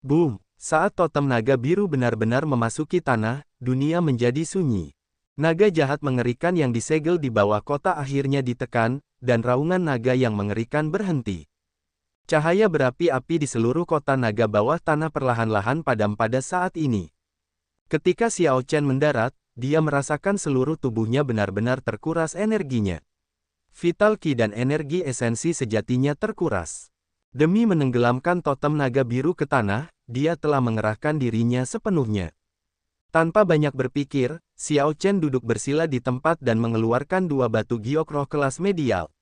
Boom! Saat totem naga biru benar-benar memasuki tanah, dunia menjadi sunyi. Naga jahat mengerikan yang disegel di bawah kota akhirnya ditekan, dan raungan naga yang mengerikan berhenti. Cahaya berapi-api di seluruh kota naga bawah tanah perlahan-lahan padam pada saat ini. Ketika Xiao Chen mendarat, dia merasakan seluruh tubuhnya benar-benar terkuras energinya. Vital Qi dan energi esensi sejatinya terkuras. Demi menenggelamkan totem naga biru ke tanah, dia telah mengerahkan dirinya sepenuhnya. Tanpa banyak berpikir, Xiao Chen duduk bersila di tempat dan mengeluarkan dua batu giok roh kelas medial.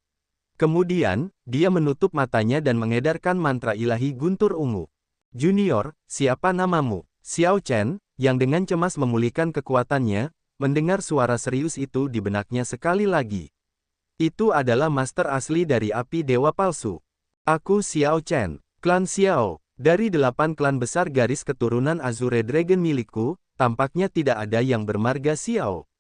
Kemudian, dia menutup matanya dan mengedarkan mantra ilahi guntur ungu. Junior, siapa namamu? Xiao Chen, yang dengan cemas memulihkan kekuatannya, mendengar suara serius itu di benaknya sekali lagi. Itu adalah master asli dari api dewa palsu. Aku Xiao Chen, klan Xiao. Dari 8 klan besar garis keturunan Azure Dragon milikku, tampaknya tidak ada yang bermarga Xiao.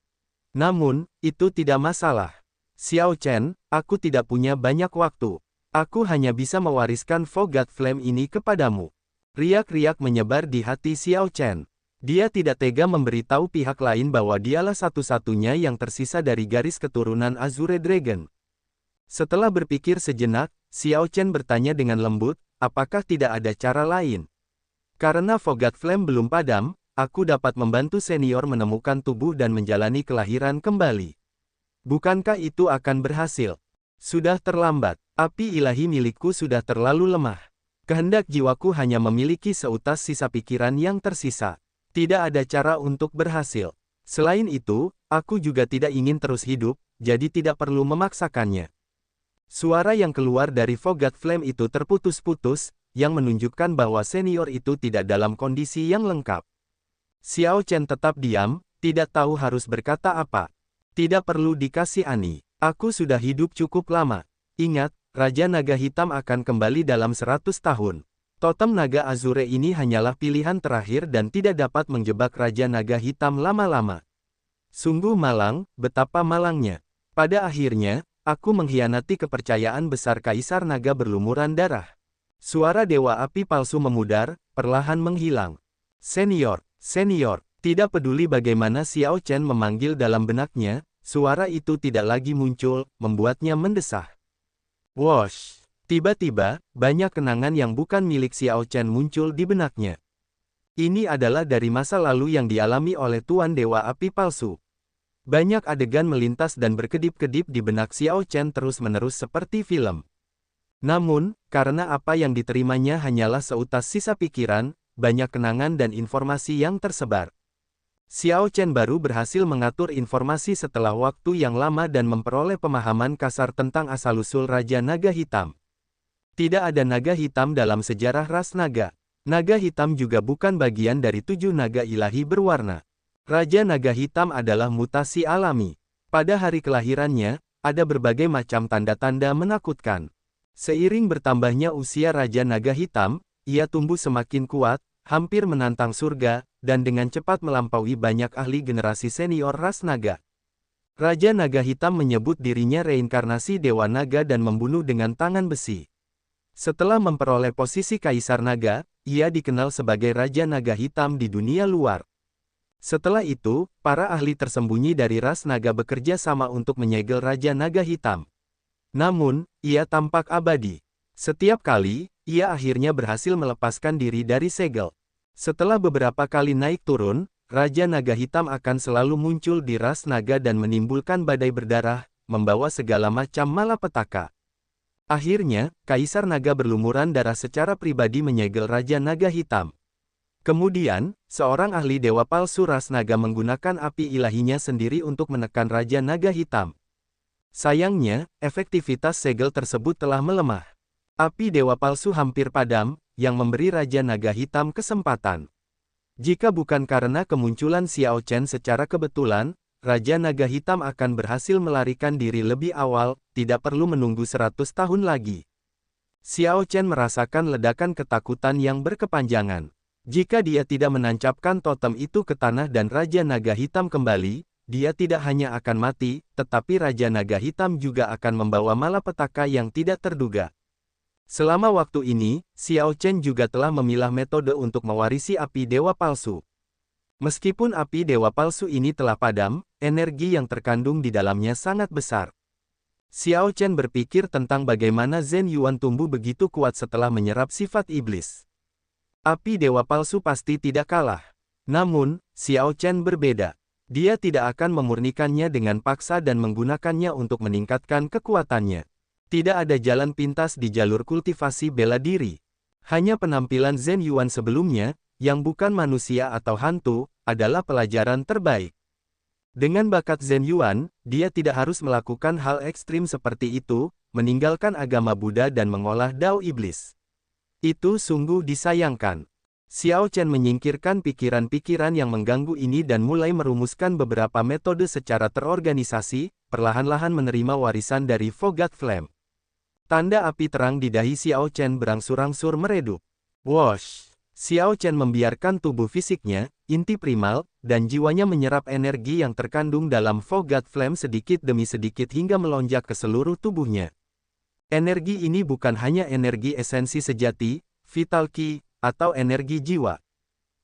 Namun, itu tidak masalah. Xiao Chen, aku tidak punya banyak waktu. Aku hanya bisa mewariskan Fogat Flame ini kepadamu. Riak-riak menyebar di hati Xiao Chen. Dia tidak tega memberitahu pihak lain bahwa dialah satu-satunya yang tersisa dari garis keturunan Azure Dragon. Setelah berpikir sejenak, Xiao Chen bertanya dengan lembut, apakah tidak ada cara lain? Karena Fogat Flame belum padam, aku dapat membantu senior menemukan tubuh dan menjalani kelahiran kembali. Bukankah itu akan berhasil? Sudah terlambat. Api ilahi milikku sudah terlalu lemah. Kehendak jiwaku hanya memiliki seutas sisa pikiran yang tersisa. Tidak ada cara untuk berhasil. Selain itu, aku juga tidak ingin terus hidup, jadi tidak perlu memaksakannya. Suara yang keluar dari Fogat Flame itu terputus-putus, yang menunjukkan bahwa senior itu tidak dalam kondisi yang lengkap. Xiao Chen tetap diam, tidak tahu harus berkata apa. Tidak perlu dikasihani. Aku sudah hidup cukup lama. Ingat, Raja Naga Hitam akan kembali dalam 100 tahun. Totem Naga Azure ini hanyalah pilihan terakhir dan tidak dapat menjebak Raja Naga Hitam lama-lama. Sungguh malang, betapa malangnya. Pada akhirnya, aku mengkhianati kepercayaan besar Kaisar Naga berlumuran darah. Suara Dewa Api palsu memudar, perlahan menghilang. Senior, senior, tidak peduli bagaimana Xiao Chen memanggil dalam benaknya, suara itu tidak lagi muncul, membuatnya mendesah. Wosh! Tiba-tiba, banyak kenangan yang bukan milik Xiao Chen muncul di benaknya. Ini adalah dari masa lalu yang dialami oleh Tuan Dewa Api palsu. Banyak adegan melintas dan berkedip-kedip di benak Xiao Chen terus-menerus seperti film. Namun, karena apa yang diterimanya hanyalah seutas sisa pikiran, banyak kenangan dan informasi yang tersebar. Xiao Chen baru berhasil mengatur informasi setelah waktu yang lama dan memperoleh pemahaman kasar tentang asal-usul Raja Naga Hitam. Tidak ada naga hitam dalam sejarah ras naga. Naga hitam juga bukan bagian dari 7 naga ilahi berwarna. Raja Naga Hitam adalah mutasi alami. Pada hari kelahirannya, ada berbagai macam tanda-tanda menakutkan. Seiring bertambahnya usia Raja Naga Hitam, ia tumbuh semakin kuat, hampir menantang surga, dan dengan cepat melampaui banyak ahli generasi senior ras naga. Raja Naga Hitam menyebut dirinya reinkarnasi Dewa Naga dan membunuh dengan tangan besi. Setelah memperoleh posisi Kaisar Naga, ia dikenal sebagai Raja Naga Hitam di dunia luar. Setelah itu, para ahli tersembunyi dari ras naga bekerja sama untuk menyegel Raja Naga Hitam. Namun, ia tampak abadi. Setiap kali, ia akhirnya berhasil melepaskan diri dari segel. Setelah beberapa kali naik turun, Raja Naga Hitam akan selalu muncul di ras naga dan menimbulkan badai berdarah, membawa segala macam malapetaka. Akhirnya, Kaisar Naga berlumuran darah secara pribadi menyegel Raja Naga Hitam. Kemudian, seorang ahli dewa palsu ras naga menggunakan api ilahinya sendiri untuk menekan Raja Naga Hitam. Sayangnya, efektivitas segel tersebut telah melemah. Api dewa palsu hampir padam, yang memberi Raja Naga Hitam kesempatan. Jika bukan karena kemunculan Xiao Chen secara kebetulan, Raja Naga Hitam akan berhasil melarikan diri lebih awal, tidak perlu menunggu 100 tahun lagi. Xiao Chen merasakan ledakan ketakutan yang berkepanjangan. Jika dia tidak menancapkan totem itu ke tanah dan Raja Naga Hitam kembali, dia tidak hanya akan mati, tetapi Raja Naga Hitam juga akan membawa malapetaka yang tidak terduga. Selama waktu ini, Xiao Chen juga telah memilah metode untuk mewarisi api dewa palsu. Meskipun api dewa palsu ini telah padam, energi yang terkandung di dalamnya sangat besar. Xiao Chen berpikir tentang bagaimana Zhen Yuan tumbuh begitu kuat setelah menyerap sifat iblis. Api dewa palsu pasti tidak kalah. Namun, Xiao Chen berbeda. Dia tidak akan memurnikannya dengan paksa dan menggunakannya untuk meningkatkan kekuatannya. Tidak ada jalan pintas di jalur kultivasi bela diri. Hanya penampilan Zhen Yuan sebelumnya, yang bukan manusia atau hantu, adalah pelajaran terbaik. Dengan bakat Zhen Yuan, dia tidak harus melakukan hal ekstrim seperti itu, meninggalkan agama Buddha dan mengolah Dao Iblis. Itu sungguh disayangkan. Xiao Chen menyingkirkan pikiran-pikiran yang mengganggu ini dan mulai merumuskan beberapa metode secara terorganisasi, perlahan-lahan menerima warisan dari Fogat Flame. Tanda api terang di dahi Xiao Chen berangsur-angsur meredup. Wosh! Xiao Chen membiarkan tubuh fisiknya, inti primal, dan jiwanya menyerap energi yang terkandung dalam Fogat Flame sedikit demi sedikit hingga melonjak ke seluruh tubuhnya. Energi ini bukan hanya energi esensi sejati, vital ki, atau energi jiwa.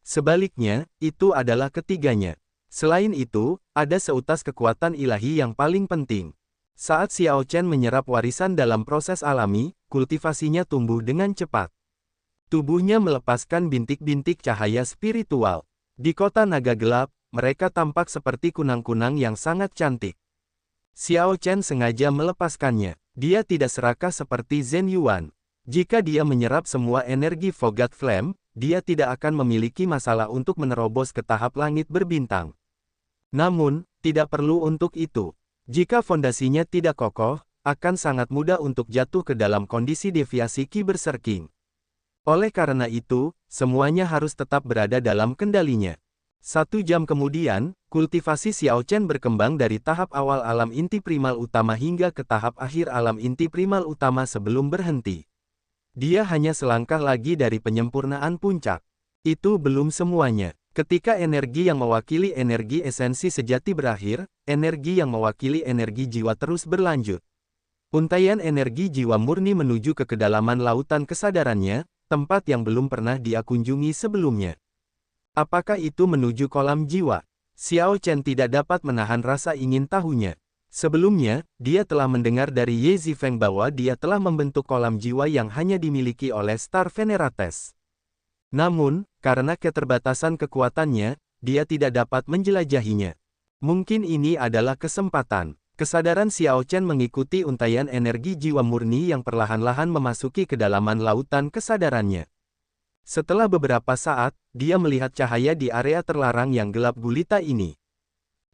Sebaliknya, itu adalah ketiganya. Selain itu, ada seutas kekuatan ilahi yang paling penting. Saat Xiao Chen menyerap warisan dalam proses alami, kultivasinya tumbuh dengan cepat. Tubuhnya melepaskan bintik-bintik cahaya spiritual. Di kota naga gelap, mereka tampak seperti kunang-kunang yang sangat cantik. Xiao Chen sengaja melepaskannya. Dia tidak serakah seperti Zhen Yuan. Jika dia menyerap semua energi Fogat Flame, dia tidak akan memiliki masalah untuk menerobos ke tahap langit berbintang. Namun, tidak perlu untuk itu. Jika fondasinya tidak kokoh, akan sangat mudah untuk jatuh ke dalam kondisi deviasi Qi Berserking. Oleh karena itu, semuanya harus tetap berada dalam kendalinya. 1 jam kemudian, kultivasi Xiao Chen berkembang dari tahap awal alam inti primal utama hingga ke tahap akhir alam inti primal utama sebelum berhenti. Dia hanya selangkah lagi dari penyempurnaan puncak. Itu belum semuanya. Ketika energi yang mewakili energi esensi sejati berakhir, energi yang mewakili energi jiwa terus berlanjut. Untaian energi jiwa murni menuju ke kedalaman lautan kesadarannya, tempat yang belum pernah dia kunjungi sebelumnya. Apakah itu menuju kolam jiwa? Xiao Chen tidak dapat menahan rasa ingin tahunya. Sebelumnya, dia telah mendengar dari Ye Zifeng bahwa dia telah membentuk kolam jiwa yang hanya dimiliki oleh Star Venerates. Namun, karena keterbatasan kekuatannya, dia tidak dapat menjelajahinya. Mungkin ini adalah kesempatan. Kesadaran Xiao Chen mengikuti untaian energi jiwa murni yang perlahan-lahan memasuki kedalaman lautan kesadarannya. Setelah beberapa saat, dia melihat cahaya di area terlarang yang gelap gulita ini.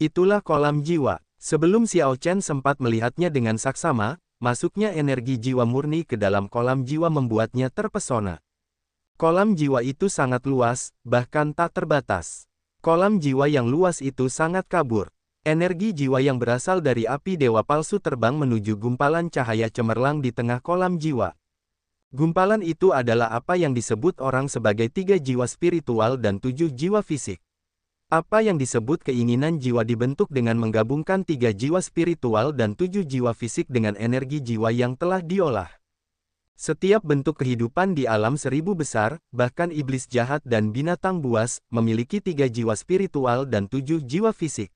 Itulah kolam jiwa. Sebelum Xiao Chen sempat melihatnya dengan saksama, masuknya energi jiwa murni ke dalam kolam jiwa membuatnya terpesona. Kolam jiwa itu sangat luas, bahkan tak terbatas. Kolam jiwa yang luas itu sangat kabur. Energi jiwa yang berasal dari api dewa palsu terbang menuju gumpalan cahaya cemerlang di tengah kolam jiwa. Gumpalan itu adalah apa yang disebut orang sebagai 3 jiwa spiritual dan 7 jiwa fisik. Apa yang disebut keinginan jiwa dibentuk dengan menggabungkan 3 jiwa spiritual dan 7 jiwa fisik dengan energi jiwa yang telah diolah. Setiap bentuk kehidupan di alam 1000 besar, bahkan iblis jahat dan binatang buas, memiliki 3 jiwa spiritual dan 7 jiwa fisik.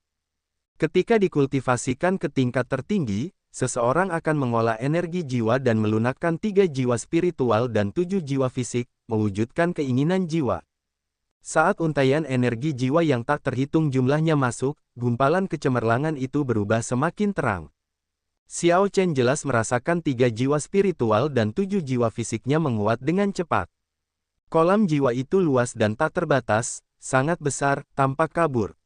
Ketika dikultivasikan ke tingkat tertinggi, seseorang akan mengolah energi jiwa dan melunakkan 3 jiwa spiritual dan 7 jiwa fisik, mewujudkan keinginan jiwa. Saat untaian energi jiwa yang tak terhitung jumlahnya masuk, gumpalan kecemerlangan itu berubah semakin terang. Xiao Chen jelas merasakan 3 jiwa spiritual dan 7 jiwa fisiknya menguat dengan cepat. Kolam jiwa itu luas dan tak terbatas, sangat besar, tampak kabur.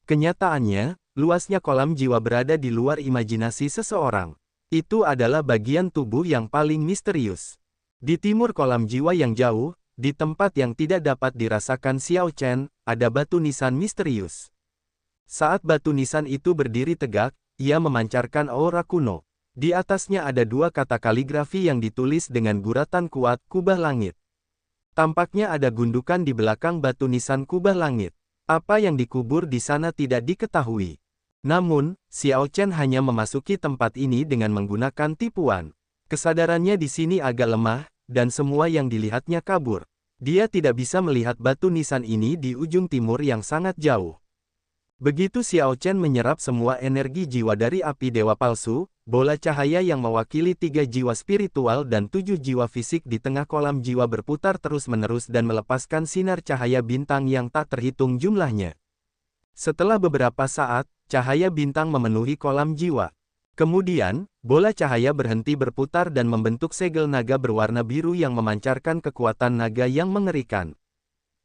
Kenyataannya, luasnya kolam jiwa berada di luar imajinasi seseorang. Itu adalah bagian tubuh yang paling misterius. Di timur kolam jiwa yang jauh, di tempat yang tidak dapat dirasakan Xiao Chen, ada batu nisan misterius. Saat batu nisan itu berdiri tegak, ia memancarkan aura kuno. Di atasnya ada 2 kata kaligrafi yang ditulis dengan guratan kuat, kubah langit. Tampaknya ada gundukan di belakang batu nisan kubah langit. Apa yang dikubur di sana tidak diketahui. Namun, Xiao Chen hanya memasuki tempat ini dengan menggunakan tipuan. Kesadarannya di sini agak lemah, dan semua yang dilihatnya kabur. Dia tidak bisa melihat batu nisan ini di ujung timur yang sangat jauh. Begitu Xiao Chen menyerap semua energi jiwa dari api dewa palsu, bola cahaya yang mewakili 3 jiwa spiritual dan 7 jiwa fisik di tengah kolam jiwa berputar terus-menerus dan melepaskan sinar cahaya bintang yang tak terhitung jumlahnya. Setelah beberapa saat, cahaya bintang memenuhi kolam jiwa. Kemudian, bola cahaya berhenti berputar dan membentuk segel naga berwarna biru yang memancarkan kekuatan naga yang mengerikan.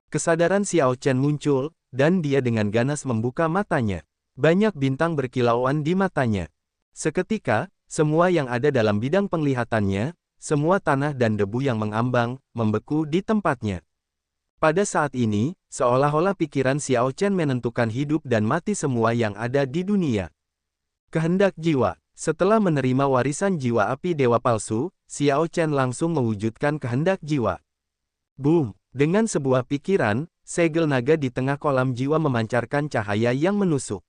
Kesadaran Xiao Chen muncul, dan dia dengan ganas membuka matanya. Banyak bintang berkilauan di matanya. Seketika, semua yang ada dalam bidang penglihatannya, semua tanah dan debu yang mengambang, membeku di tempatnya. Pada saat ini, seolah-olah pikiran Xiao Chen menentukan hidup dan mati semua yang ada di dunia. Kehendak jiwa. Setelah menerima warisan jiwa api dewa palsu, Xiao Chen langsung mewujudkan kehendak jiwa. Boom! Dengan sebuah pikiran, segel naga di tengah kolam jiwa memancarkan cahaya yang menusuk.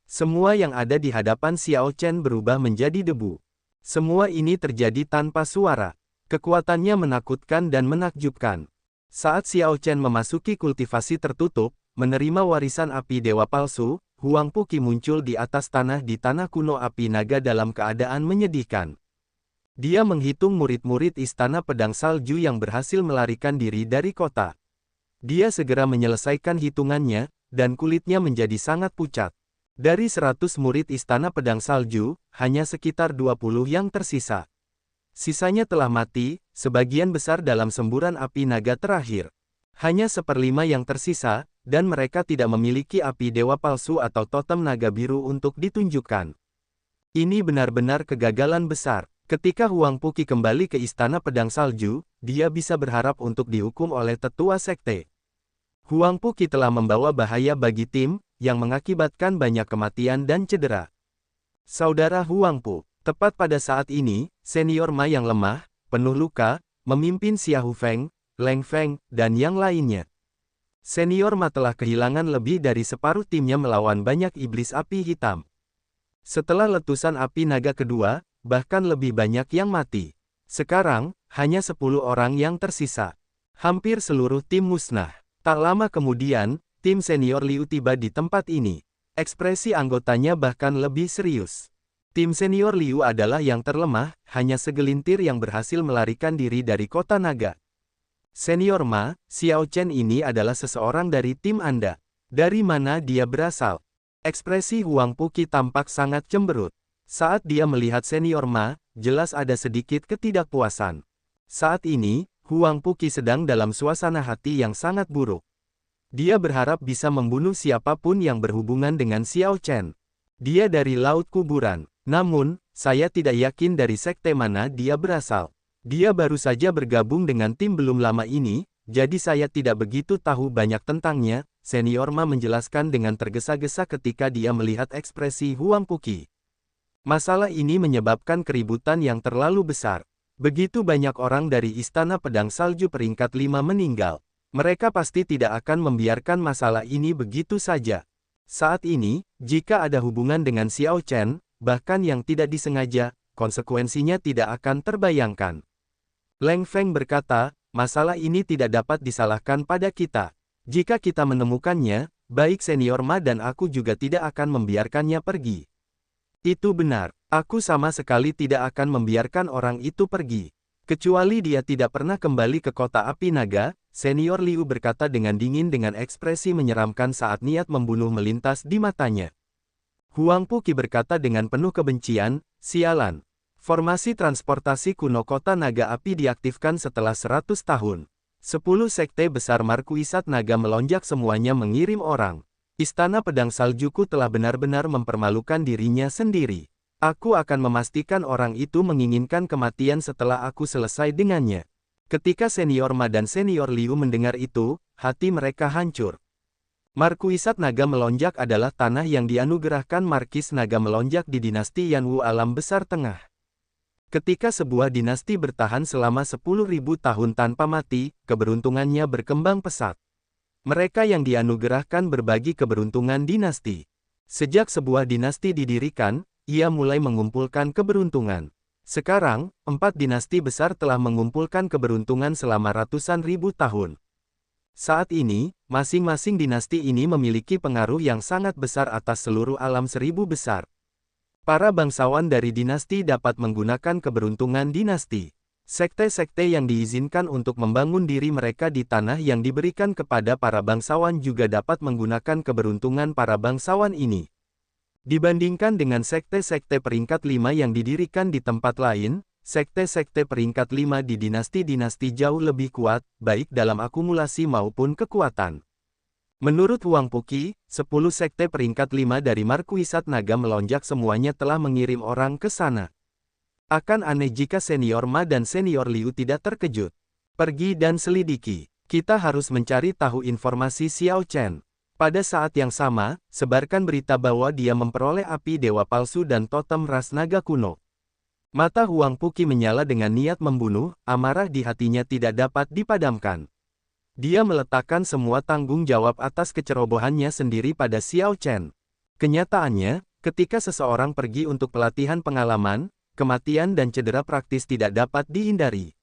Semua yang ada di hadapan Xiao Chen berubah menjadi debu. Semua ini terjadi tanpa suara. Kekuatannya menakutkan dan menakjubkan. Saat Xiao Chen memasuki kultivasi tertutup, menerima warisan api dewa palsu, Huang Puqi muncul di atas tanah di tanah kuno api naga dalam keadaan menyedihkan. Dia menghitung murid-murid istana pedang salju yang berhasil melarikan diri dari kota. Dia segera menyelesaikan hitungannya, dan kulitnya menjadi sangat pucat. Dari 100 murid istana pedang salju, hanya sekitar 20 yang tersisa. Sisanya telah mati, sebagian besar dalam semburan api naga terakhir. Hanya 1/5 yang tersisa, dan mereka tidak memiliki api dewa palsu atau totem naga biru untuk ditunjukkan. Ini benar-benar kegagalan besar. Ketika Huang Puqi kembali ke istana pedang salju, dia bisa berharap untuk dihukum oleh tetua sekte. Huang Puqi telah membawa bahaya bagi tim, yang mengakibatkan banyak kematian dan cedera. Saudara Huang Pu, tepat pada saat ini, senior Ma yang lemah, penuh luka, memimpin Xiahou Feng, Leng Feng, dan yang lainnya. Senior Ma telah kehilangan lebih dari separuh timnya melawan banyak iblis api hitam. Setelah letusan api naga kedua, bahkan lebih banyak yang mati. Sekarang, hanya 10 orang yang tersisa. Hampir seluruh tim musnah. Tak lama kemudian, tim senior Liu tiba di tempat ini. Ekspresi anggotanya bahkan lebih serius. Tim senior Liu adalah yang terlemah, hanya segelintir yang berhasil melarikan diri dari kota naga. Senior Ma, Xiao Chen ini adalah seseorang dari tim Anda. Dari mana dia berasal? Ekspresi Huang Puqi tampak sangat cemberut. Saat dia melihat senior Ma, jelas ada sedikit ketidakpuasan. Saat ini, Huang Puqi sedang dalam suasana hati yang sangat buruk. Dia berharap bisa membunuh siapapun yang berhubungan dengan Xiao Chen. Dia dari Laut Kuburan. Namun, saya tidak yakin dari sekte mana dia berasal. Dia baru saja bergabung dengan tim belum lama ini, jadi saya tidak begitu tahu banyak tentangnya, senior Ma menjelaskan dengan tergesa-gesa ketika dia melihat ekspresi Huang Puqi. Masalah ini menyebabkan keributan yang terlalu besar. Begitu banyak orang dari Istana Pedang Salju peringkat 5 meninggal. Mereka pasti tidak akan membiarkan masalah ini begitu saja. Saat ini, jika ada hubungan dengan Xiao Chen, bahkan yang tidak disengaja, konsekuensinya tidak akan terbayangkan. Leng Feng berkata, masalah ini tidak dapat disalahkan pada kita. Jika kita menemukannya, baik senior Ma dan aku juga tidak akan membiarkannya pergi. Itu benar, aku sama sekali tidak akan membiarkan orang itu pergi. Kecuali dia tidak pernah kembali ke kota api naga, senior Liu berkata dengan dingin dengan ekspresi menyeramkan saat niat membunuh melintas di matanya. Huang Puqi berkata dengan penuh kebencian, sialan. Formasi transportasi kuno kota naga api diaktifkan setelah 100 tahun. 10 sekte besar markuisat naga melonjak semuanya mengirim orang. Istana Pedang Saljuku telah benar-benar mempermalukan dirinya sendiri. Aku akan memastikan orang itu menginginkan kematian setelah aku selesai dengannya. Ketika senior Ma dan senior Liu mendengar itu, hati mereka hancur. Markuisat Naga Melonjak adalah tanah yang dianugerahkan Markis Naga Melonjak di dinasti Yanwu Alam Besar Tengah. Ketika sebuah dinasti bertahan selama 10.000 tahun tanpa mati, keberuntungannya berkembang pesat. Mereka yang dianugerahkan berbagi keberuntungan dinasti. Sejak sebuah dinasti didirikan, ia mulai mengumpulkan keberuntungan. Sekarang, 4 dinasti besar telah mengumpulkan keberuntungan selama ratusan ribu tahun. Saat ini, masing-masing dinasti ini memiliki pengaruh yang sangat besar atas seluruh alam seribu besar. Para bangsawan dari dinasti dapat menggunakan keberuntungan dinasti. Sekte-sekte yang diizinkan untuk membangun diri mereka di tanah yang diberikan kepada para bangsawan juga dapat menggunakan keberuntungan para bangsawan ini. Dibandingkan dengan sekte-sekte peringkat 5 yang didirikan di tempat lain, sekte-sekte peringkat 5 di dinasti-dinasti jauh lebih kuat, baik dalam akumulasi maupun kekuatan. Menurut Huang Puqi, 10 sekte peringkat 5 dari Markuisat Naga Melonjak semuanya telah mengirim orang ke sana. Akan aneh jika senior Ma dan senior Liu tidak terkejut. Pergi dan selidiki. Kita harus mencari tahu informasi Xiao Chen. Pada saat yang sama, sebarkan berita bahwa dia memperoleh api dewa palsu dan totem ras naga kuno. Mata Huang Puqi menyala dengan niat membunuh, amarah di hatinya tidak dapat dipadamkan. Dia meletakkan semua tanggung jawab atas kecerobohannya sendiri pada Xiao Chen. Kenyataannya, ketika seseorang pergi untuk pelatihan pengalaman, kematian dan cedera praktis tidak dapat dihindari.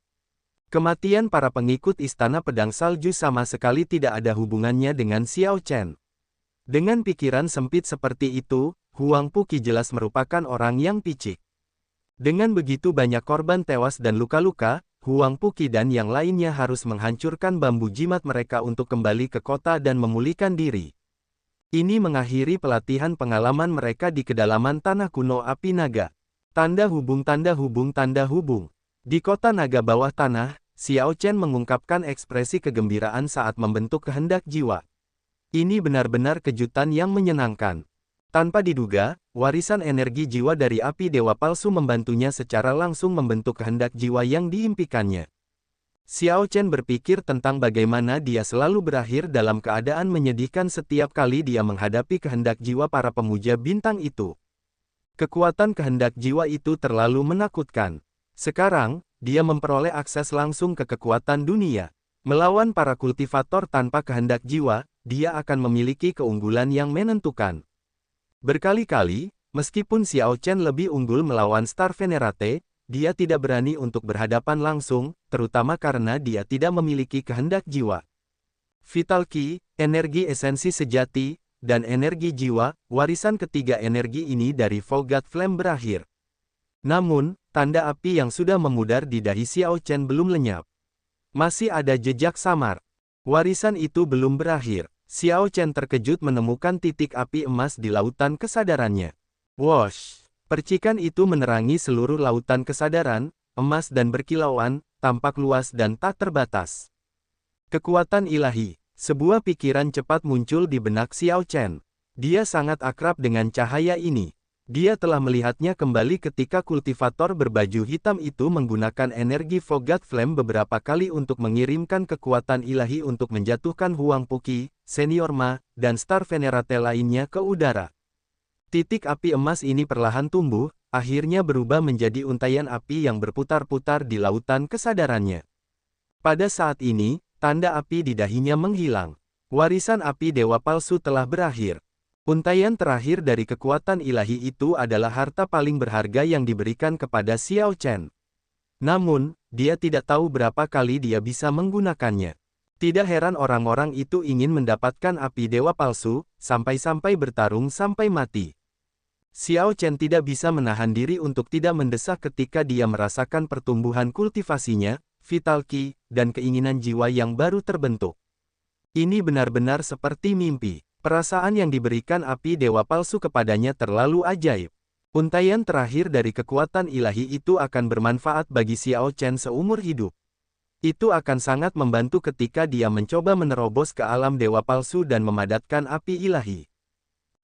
Kematian para pengikut Istana Pedang Salju sama sekali tidak ada hubungannya dengan Xiao Chen. Dengan pikiran sempit seperti itu, Huang Puqi jelas merupakan orang yang picik. Dengan begitu banyak korban tewas dan luka-luka, Huang Puqi dan yang lainnya harus menghancurkan bambu jimat mereka untuk kembali ke kota dan memulihkan diri. Ini mengakhiri pelatihan pengalaman mereka di kedalaman tanah kuno api naga. Tanda hubung tanda hubung tanda hubung. Di kota naga bawah tanah, Xiao Chen mengungkapkan ekspresi kegembiraan saat membentuk kehendak jiwa. Ini benar-benar kejutan yang menyenangkan. Tanpa diduga, warisan energi jiwa dari api dewa palsu membantunya secara langsung membentuk kehendak jiwa yang diimpikannya. Xiao Chen berpikir tentang bagaimana dia selalu berakhir dalam keadaan menyedihkan setiap kali dia menghadapi kehendak jiwa para pemuja bintang itu. Kekuatan kehendak jiwa itu terlalu menakutkan. Sekarang, dia memperoleh akses langsung ke kekuatan dunia. Melawan para kultivator tanpa kehendak jiwa, dia akan memiliki keunggulan yang menentukan. Berkali-kali, meskipun Xiao Chen lebih unggul melawan Star Venerate, dia tidak berani untuk berhadapan langsung, terutama karena dia tidak memiliki kehendak jiwa. Vital Ki, energi esensi sejati, dan energi jiwa, warisan ketiga energi ini dari Vulgate Flame berakhir. Namun, tanda api yang sudah memudar di dahi Xiao Chen belum lenyap. Masih ada jejak samar. Warisan itu belum berakhir. Xiao Chen terkejut menemukan titik api emas di lautan kesadarannya. Wosh! Percikan itu menerangi seluruh lautan kesadaran, emas dan berkilauan, tampak luas dan tak terbatas. Kekuatan ilahi. Sebuah pikiran cepat muncul di benak Xiao Chen. Dia sangat akrab dengan cahaya ini. Dia telah melihatnya kembali ketika kultivator berbaju hitam itu menggunakan energi Vulgate Flame beberapa kali untuk mengirimkan kekuatan ilahi untuk menjatuhkan Huang Puqi, Senior Ma, dan Star Venerate lainnya ke udara. Titik api emas ini perlahan tumbuh, akhirnya berubah menjadi untaian api yang berputar-putar di lautan kesadarannya. Pada saat ini, tanda api di dahinya menghilang. Warisan api dewa palsu telah berakhir. Untaian terakhir dari kekuatan ilahi itu adalah harta paling berharga yang diberikan kepada Xiao Chen. Namun, dia tidak tahu berapa kali dia bisa menggunakannya. Tidak heran orang-orang itu ingin mendapatkan api dewa palsu, sampai-sampai bertarung sampai mati. Xiao Chen tidak bisa menahan diri untuk tidak mendesak ketika dia merasakan pertumbuhan kultivasinya, Vital Ki, dan keinginan jiwa yang baru terbentuk. Ini benar-benar seperti mimpi. Perasaan yang diberikan api dewa palsu kepadanya terlalu ajaib. Untaian terakhir dari kekuatan ilahi itu akan bermanfaat bagi Xiao Chen seumur hidup. Itu akan sangat membantu ketika dia mencoba menerobos ke alam dewa palsu dan memadatkan api ilahi.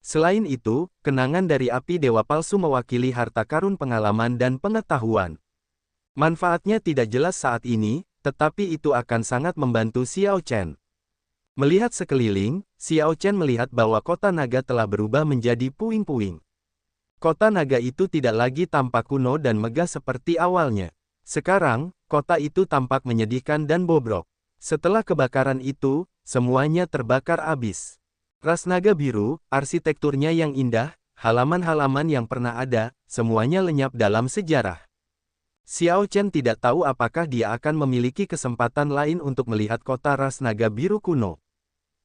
Selain itu, kenangan dari api dewa palsu mewakili harta karun pengalaman dan pengetahuan. Manfaatnya tidak jelas saat ini, tetapi itu akan sangat membantu Xiao Chen. Melihat sekeliling, Xiao Chen melihat bahwa kota naga telah berubah menjadi puing-puing. Kota naga itu tidak lagi tampak kuno dan megah seperti awalnya. Sekarang, kota itu tampak menyedihkan dan bobrok. Setelah kebakaran itu, semuanya terbakar habis. Ras naga biru, arsitekturnya yang indah, halaman-halaman yang pernah ada, semuanya lenyap dalam sejarah. Xiao Chen tidak tahu apakah dia akan memiliki kesempatan lain untuk melihat kota ras naga biru kuno.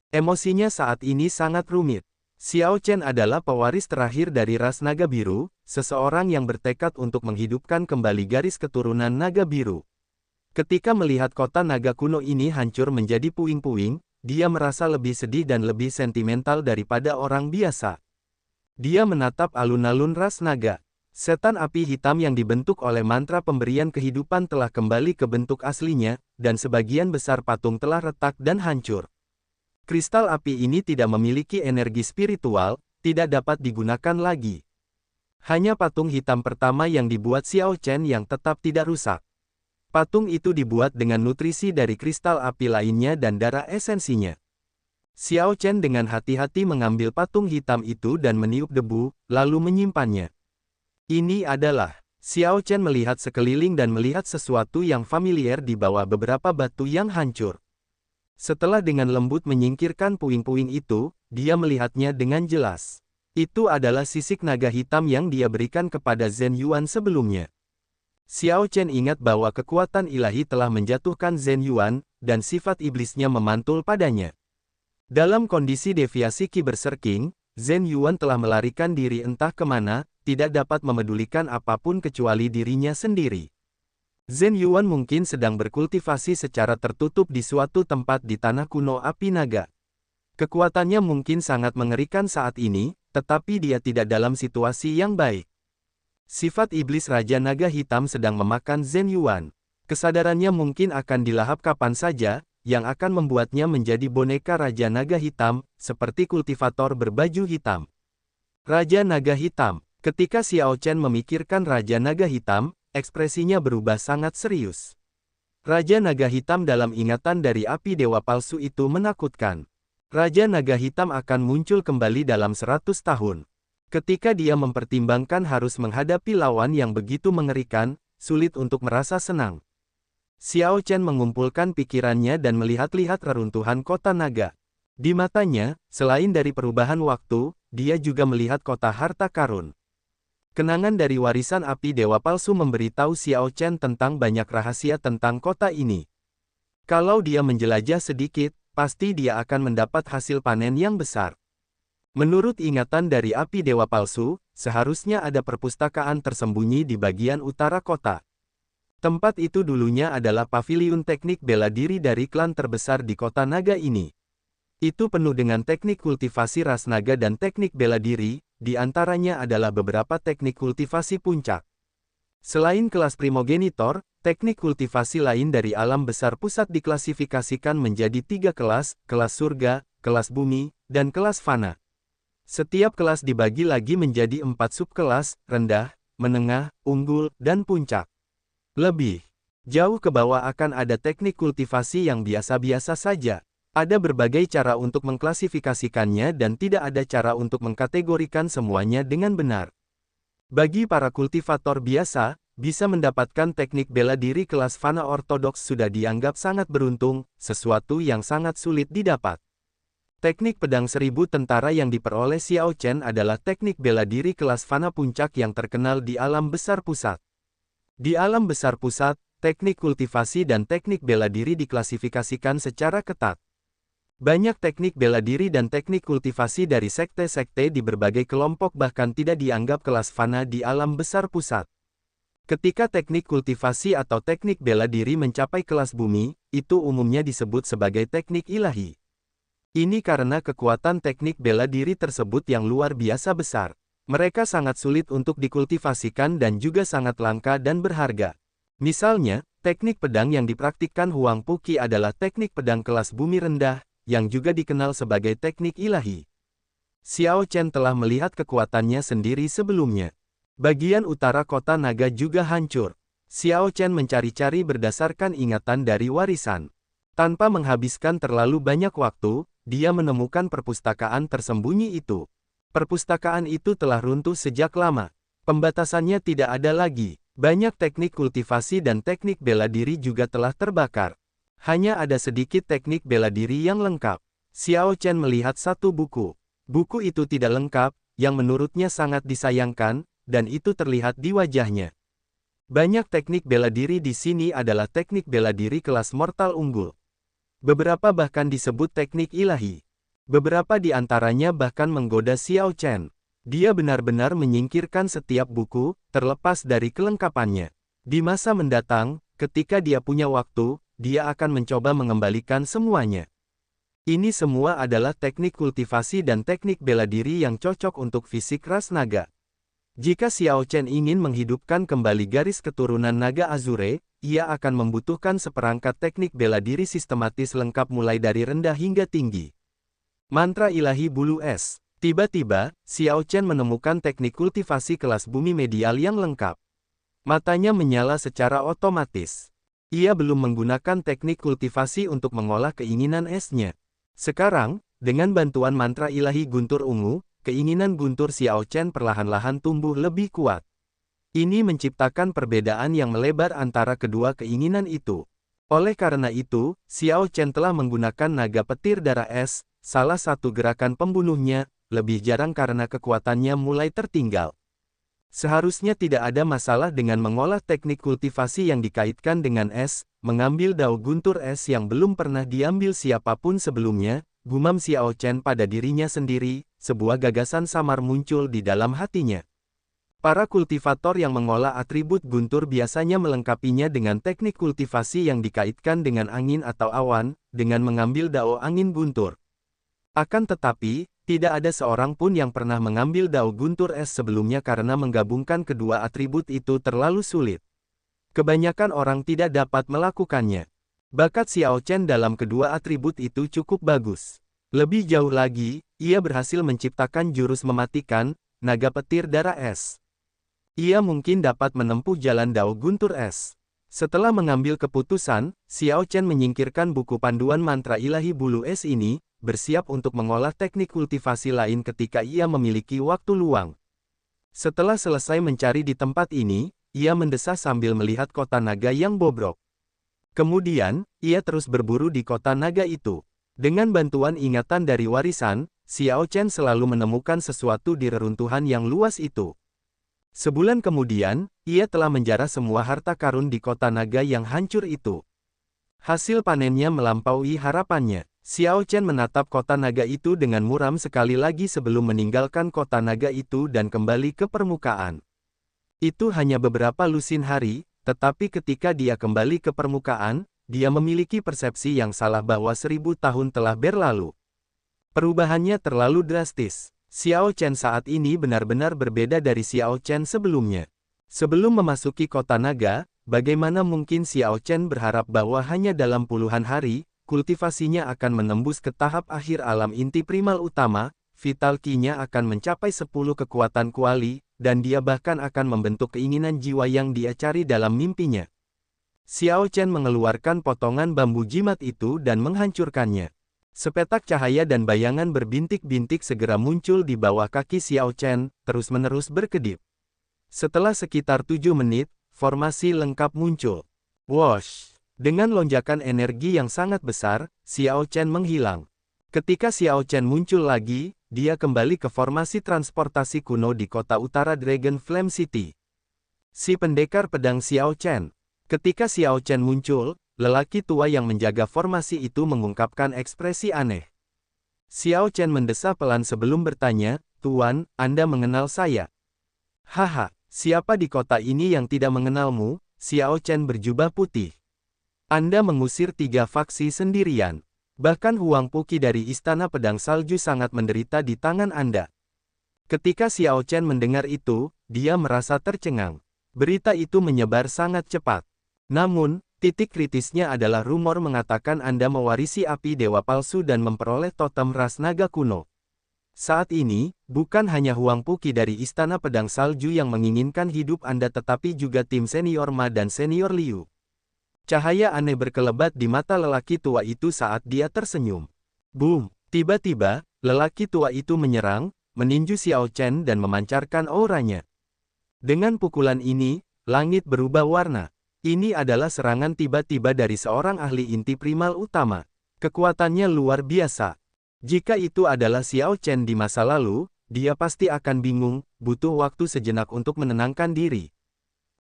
Emosinya saat ini sangat rumit. Xiao Chen adalah pewaris terakhir dari ras naga biru, seseorang yang bertekad untuk menghidupkan kembali garis keturunan naga biru. Ketika melihat kota naga kuno ini hancur menjadi puing-puing, dia merasa lebih sedih dan lebih sentimental daripada orang biasa. Dia menatap alun-alun ras naga. Setan api hitam yang dibentuk oleh mantra pemberian kehidupan telah kembali ke bentuk aslinya, dan sebagian besar patung telah retak dan hancur. Kristal api ini tidak memiliki energi spiritual, tidak dapat digunakan lagi. Hanya patung hitam pertama yang dibuat Xiao Chen yang tetap tidak rusak. Patung itu dibuat dengan nutrisi dari kristal api lainnya dan darah esensinya. Xiao Chen dengan hati-hati mengambil patung hitam itu dan meniup debu, lalu menyimpannya. Ini adalah, Xiao Chen melihat sekeliling dan melihat sesuatu yang familiar di bawah beberapa batu yang hancur. Setelah dengan lembut menyingkirkan puing-puing itu, dia melihatnya dengan jelas. Itu adalah sisik naga hitam yang dia berikan kepada Zhen Yuan sebelumnya. Xiao Chen ingat bahwa kekuatan ilahi telah menjatuhkan Zhen Yuan, dan sifat iblisnya memantul padanya. Dalam kondisi deviasi Qi Berserking, Zhen Yuan telah melarikan diri entah kemana, tidak dapat memedulikan apapun kecuali dirinya sendiri. Zhen Yuan mungkin sedang berkultivasi secara tertutup di suatu tempat di tanah kuno api naga. Kekuatannya mungkin sangat mengerikan saat ini, tetapi dia tidak dalam situasi yang baik. Sifat iblis Raja Naga Hitam sedang memakan Zhen Yuan. Kesadarannya mungkin akan dilahap kapan saja, yang akan membuatnya menjadi boneka Raja Naga Hitam, seperti kultivator berbaju hitam. Raja Naga Hitam. Ketika Xiao Chen memikirkan Raja Naga Hitam, ekspresinya berubah sangat serius. Raja Naga Hitam dalam ingatan dari api dewa palsu itu menakutkan. Raja Naga Hitam akan muncul kembali dalam 100 tahun. Ketika dia mempertimbangkan harus menghadapi lawan yang begitu mengerikan, sulit untuk merasa senang. Xiao Chen mengumpulkan pikirannya dan melihat-lihat reruntuhan kota naga. Di matanya, selain dari perubahan waktu, dia juga melihat kota harta karun. Kenangan dari warisan api dewa palsu memberitahu Xiao Chen tentang banyak rahasia tentang kota ini. Kalau dia menjelajah sedikit, pasti dia akan mendapat hasil panen yang besar. Menurut ingatan dari api dewa palsu, seharusnya ada perpustakaan tersembunyi di bagian utara kota. Tempat itu dulunya adalah paviliun teknik bela diri dari klan terbesar di kota naga ini. Itu penuh dengan teknik kultivasi ras naga dan teknik bela diri, di antaranya adalah beberapa teknik kultivasi puncak. Selain kelas primogenitor, teknik kultivasi lain dari alam besar pusat diklasifikasikan menjadi 3 kelas, kelas surga, kelas bumi, dan kelas fana. Setiap kelas dibagi lagi menjadi 4 subkelas, rendah, menengah, unggul, dan puncak. Lebih jauh ke bawah akan ada teknik kultivasi yang biasa-biasa saja. Ada berbagai cara untuk mengklasifikasikannya dan tidak ada cara untuk mengkategorikan semuanya dengan benar. Bagi para kultivator biasa, bisa mendapatkan teknik bela diri kelas fana ortodoks sudah dianggap sangat beruntung, sesuatu yang sangat sulit didapat. Teknik pedang 1000 tentara yang diperoleh Xiao Chen adalah teknik bela diri kelas fana puncak yang terkenal di alam besar pusat. Di alam besar pusat, teknik kultivasi dan teknik bela diri diklasifikasikan secara ketat. Banyak teknik bela diri dan teknik kultivasi dari sekte-sekte di berbagai kelompok bahkan tidak dianggap kelas fana di alam besar pusat. Ketika teknik kultivasi atau teknik bela diri mencapai kelas bumi, itu umumnya disebut sebagai teknik ilahi. Ini karena kekuatan teknik bela diri tersebut yang luar biasa besar. Mereka sangat sulit untuk dikultivasikan dan juga sangat langka dan berharga. Misalnya, teknik pedang yang dipraktikkan Huang Puqi adalah teknik pedang kelas bumi rendah, yang juga dikenal sebagai teknik ilahi. Xiao Chen telah melihat kekuatannya sendiri sebelumnya. Bagian utara kota naga juga hancur. Xiao Chen mencari-cari berdasarkan ingatan dari warisan. Tanpa menghabiskan terlalu banyak waktu, dia menemukan perpustakaan tersembunyi itu. Perpustakaan itu telah runtuh sejak lama. Pembatasannya tidak ada lagi. Banyak teknik kultivasi dan teknik bela diri juga telah terbakar. Hanya ada sedikit teknik bela diri yang lengkap. Xiao Chen melihat satu buku. Buku itu tidak lengkap, yang menurutnya sangat disayangkan, dan itu terlihat di wajahnya. Banyak teknik bela diri di sini adalah teknik bela diri kelas mortal unggul. Beberapa bahkan disebut teknik ilahi. Beberapa di antaranya bahkan menggoda Xiao Chen. Dia benar-benar menyingkirkan setiap buku, terlepas dari kelengkapannya. Di masa mendatang, ketika dia punya waktu, dia akan mencoba mengembalikan semuanya. Ini semua adalah teknik kultivasi dan teknik bela diri yang cocok untuk fisik ras naga. Jika Xiao Chen ingin menghidupkan kembali garis keturunan naga Azure, ia akan membutuhkan seperangkat teknik bela diri sistematis lengkap mulai dari rendah hingga tinggi. Mantra ilahi bulu es. Tiba-tiba, Xiao Chen menemukan teknik kultivasi kelas bumi medial yang lengkap. Matanya menyala secara otomatis. Ia belum menggunakan teknik kultivasi untuk mengolah keinginan esnya. Sekarang, dengan bantuan mantra ilahi guntur ungu, keinginan guntur Xiao Chen perlahan-lahan tumbuh lebih kuat. Ini menciptakan perbedaan yang melebar antara kedua keinginan itu. Oleh karena itu, Xiao Chen telah menggunakan naga petir darah es, salah satu gerakan pembunuhnya, lebih jarang karena kekuatannya mulai tertinggal. Seharusnya tidak ada masalah dengan mengolah teknik kultivasi yang dikaitkan dengan es, mengambil dao guntur es yang belum pernah diambil siapapun sebelumnya, gumam Xiao Chen pada dirinya sendiri, sebuah gagasan samar muncul di dalam hatinya. Para kultivator yang mengolah atribut guntur biasanya melengkapinya dengan teknik kultivasi yang dikaitkan dengan angin atau awan, dengan mengambil dao angin guntur. Akan tetapi, tidak ada seorang pun yang pernah mengambil dao guntur es sebelumnya karena menggabungkan kedua atribut itu terlalu sulit. Kebanyakan orang tidak dapat melakukannya. Bakat Xiao Chen dalam kedua atribut itu cukup bagus. Lebih jauh lagi, ia berhasil menciptakan jurus mematikan, naga petir darah es. Ia mungkin dapat menempuh jalan dao guntur es. Setelah mengambil keputusan, Xiao Chen menyingkirkan buku panduan mantra ilahi bulu es ini, bersiap untuk mengolah teknik kultivasi lain ketika ia memiliki waktu luang. Setelah selesai mencari di tempat ini, ia mendesah sambil melihat kota naga yang bobrok. Kemudian, ia terus berburu di kota naga itu. Dengan bantuan ingatan dari warisan, Xiao Chen selalu menemukan sesuatu di reruntuhan yang luas itu. Sebulan kemudian, ia telah menjarah semua harta karun di kota naga yang hancur itu. Hasil panennya melampaui harapannya. Xiao Chen menatap kota naga itu dengan muram sekali lagi sebelum meninggalkan kota naga itu dan kembali ke permukaan. Itu hanya beberapa lusin hari, tetapi ketika dia kembali ke permukaan, dia memiliki persepsi yang salah bahwa 1000 tahun telah berlalu. Perubahannya terlalu drastis. Xiao Chen saat ini benar-benar berbeda dari Xiao Chen sebelumnya. Sebelum memasuki kota naga, bagaimana mungkin Xiao Chen berharap bahwa hanya dalam puluhan hari, kultivasinya akan menembus ke tahap akhir alam inti primal utama, vital ki-nya akan mencapai 10 kekuatan kuali, dan dia bahkan akan membentuk keinginan jiwa yang dia cari dalam mimpinya. Xiao Chen mengeluarkan potongan bambu jimat itu dan menghancurkannya. Sepetak cahaya dan bayangan berbintik-bintik segera muncul di bawah kaki Xiao Chen, terus-menerus berkedip. Setelah sekitar 7 menit, formasi lengkap muncul. Wosh! Dengan lonjakan energi yang sangat besar, Xiao Chen menghilang. Ketika Xiao Chen muncul lagi, dia kembali ke formasi transportasi kuno di kota utara Dragon Flame City. Si pendekar pedang Xiao Chen. Ketika Xiao Chen muncul, lelaki tua yang menjaga formasi itu mengungkapkan ekspresi aneh. Xiao Chen mendesah pelan sebelum bertanya, "Tuan, Anda mengenal saya?" "Haha, siapa di kota ini yang tidak mengenalmu?" Xiao Chen berjubah putih. "Anda mengusir 3 faksi sendirian. Bahkan Huang Puqi dari Istana Pedang Salju sangat menderita di tangan Anda." Ketika Xiao Chen mendengar itu, dia merasa tercengang. Berita itu menyebar sangat cepat. Namun, titik kritisnya adalah rumor mengatakan Anda mewarisi api dewa palsu dan memperoleh totem ras naga kuno. Saat ini, bukan hanya Huang Puqi dari Istana Pedang Salju yang menginginkan hidup Anda tetapi juga tim senior Ma dan senior Liu. Cahaya aneh berkelebat di mata lelaki tua itu saat dia tersenyum. Boom! Tiba-tiba, lelaki tua itu menyerang, meninju Xiao Chen dan memancarkan auranya. Dengan pukulan ini, langit berubah warna. Ini adalah serangan tiba-tiba dari seorang ahli inti primal utama. Kekuatannya luar biasa. Jika itu adalah Xiao Chen di masa lalu, dia pasti akan bingung, butuh waktu sejenak untuk menenangkan diri.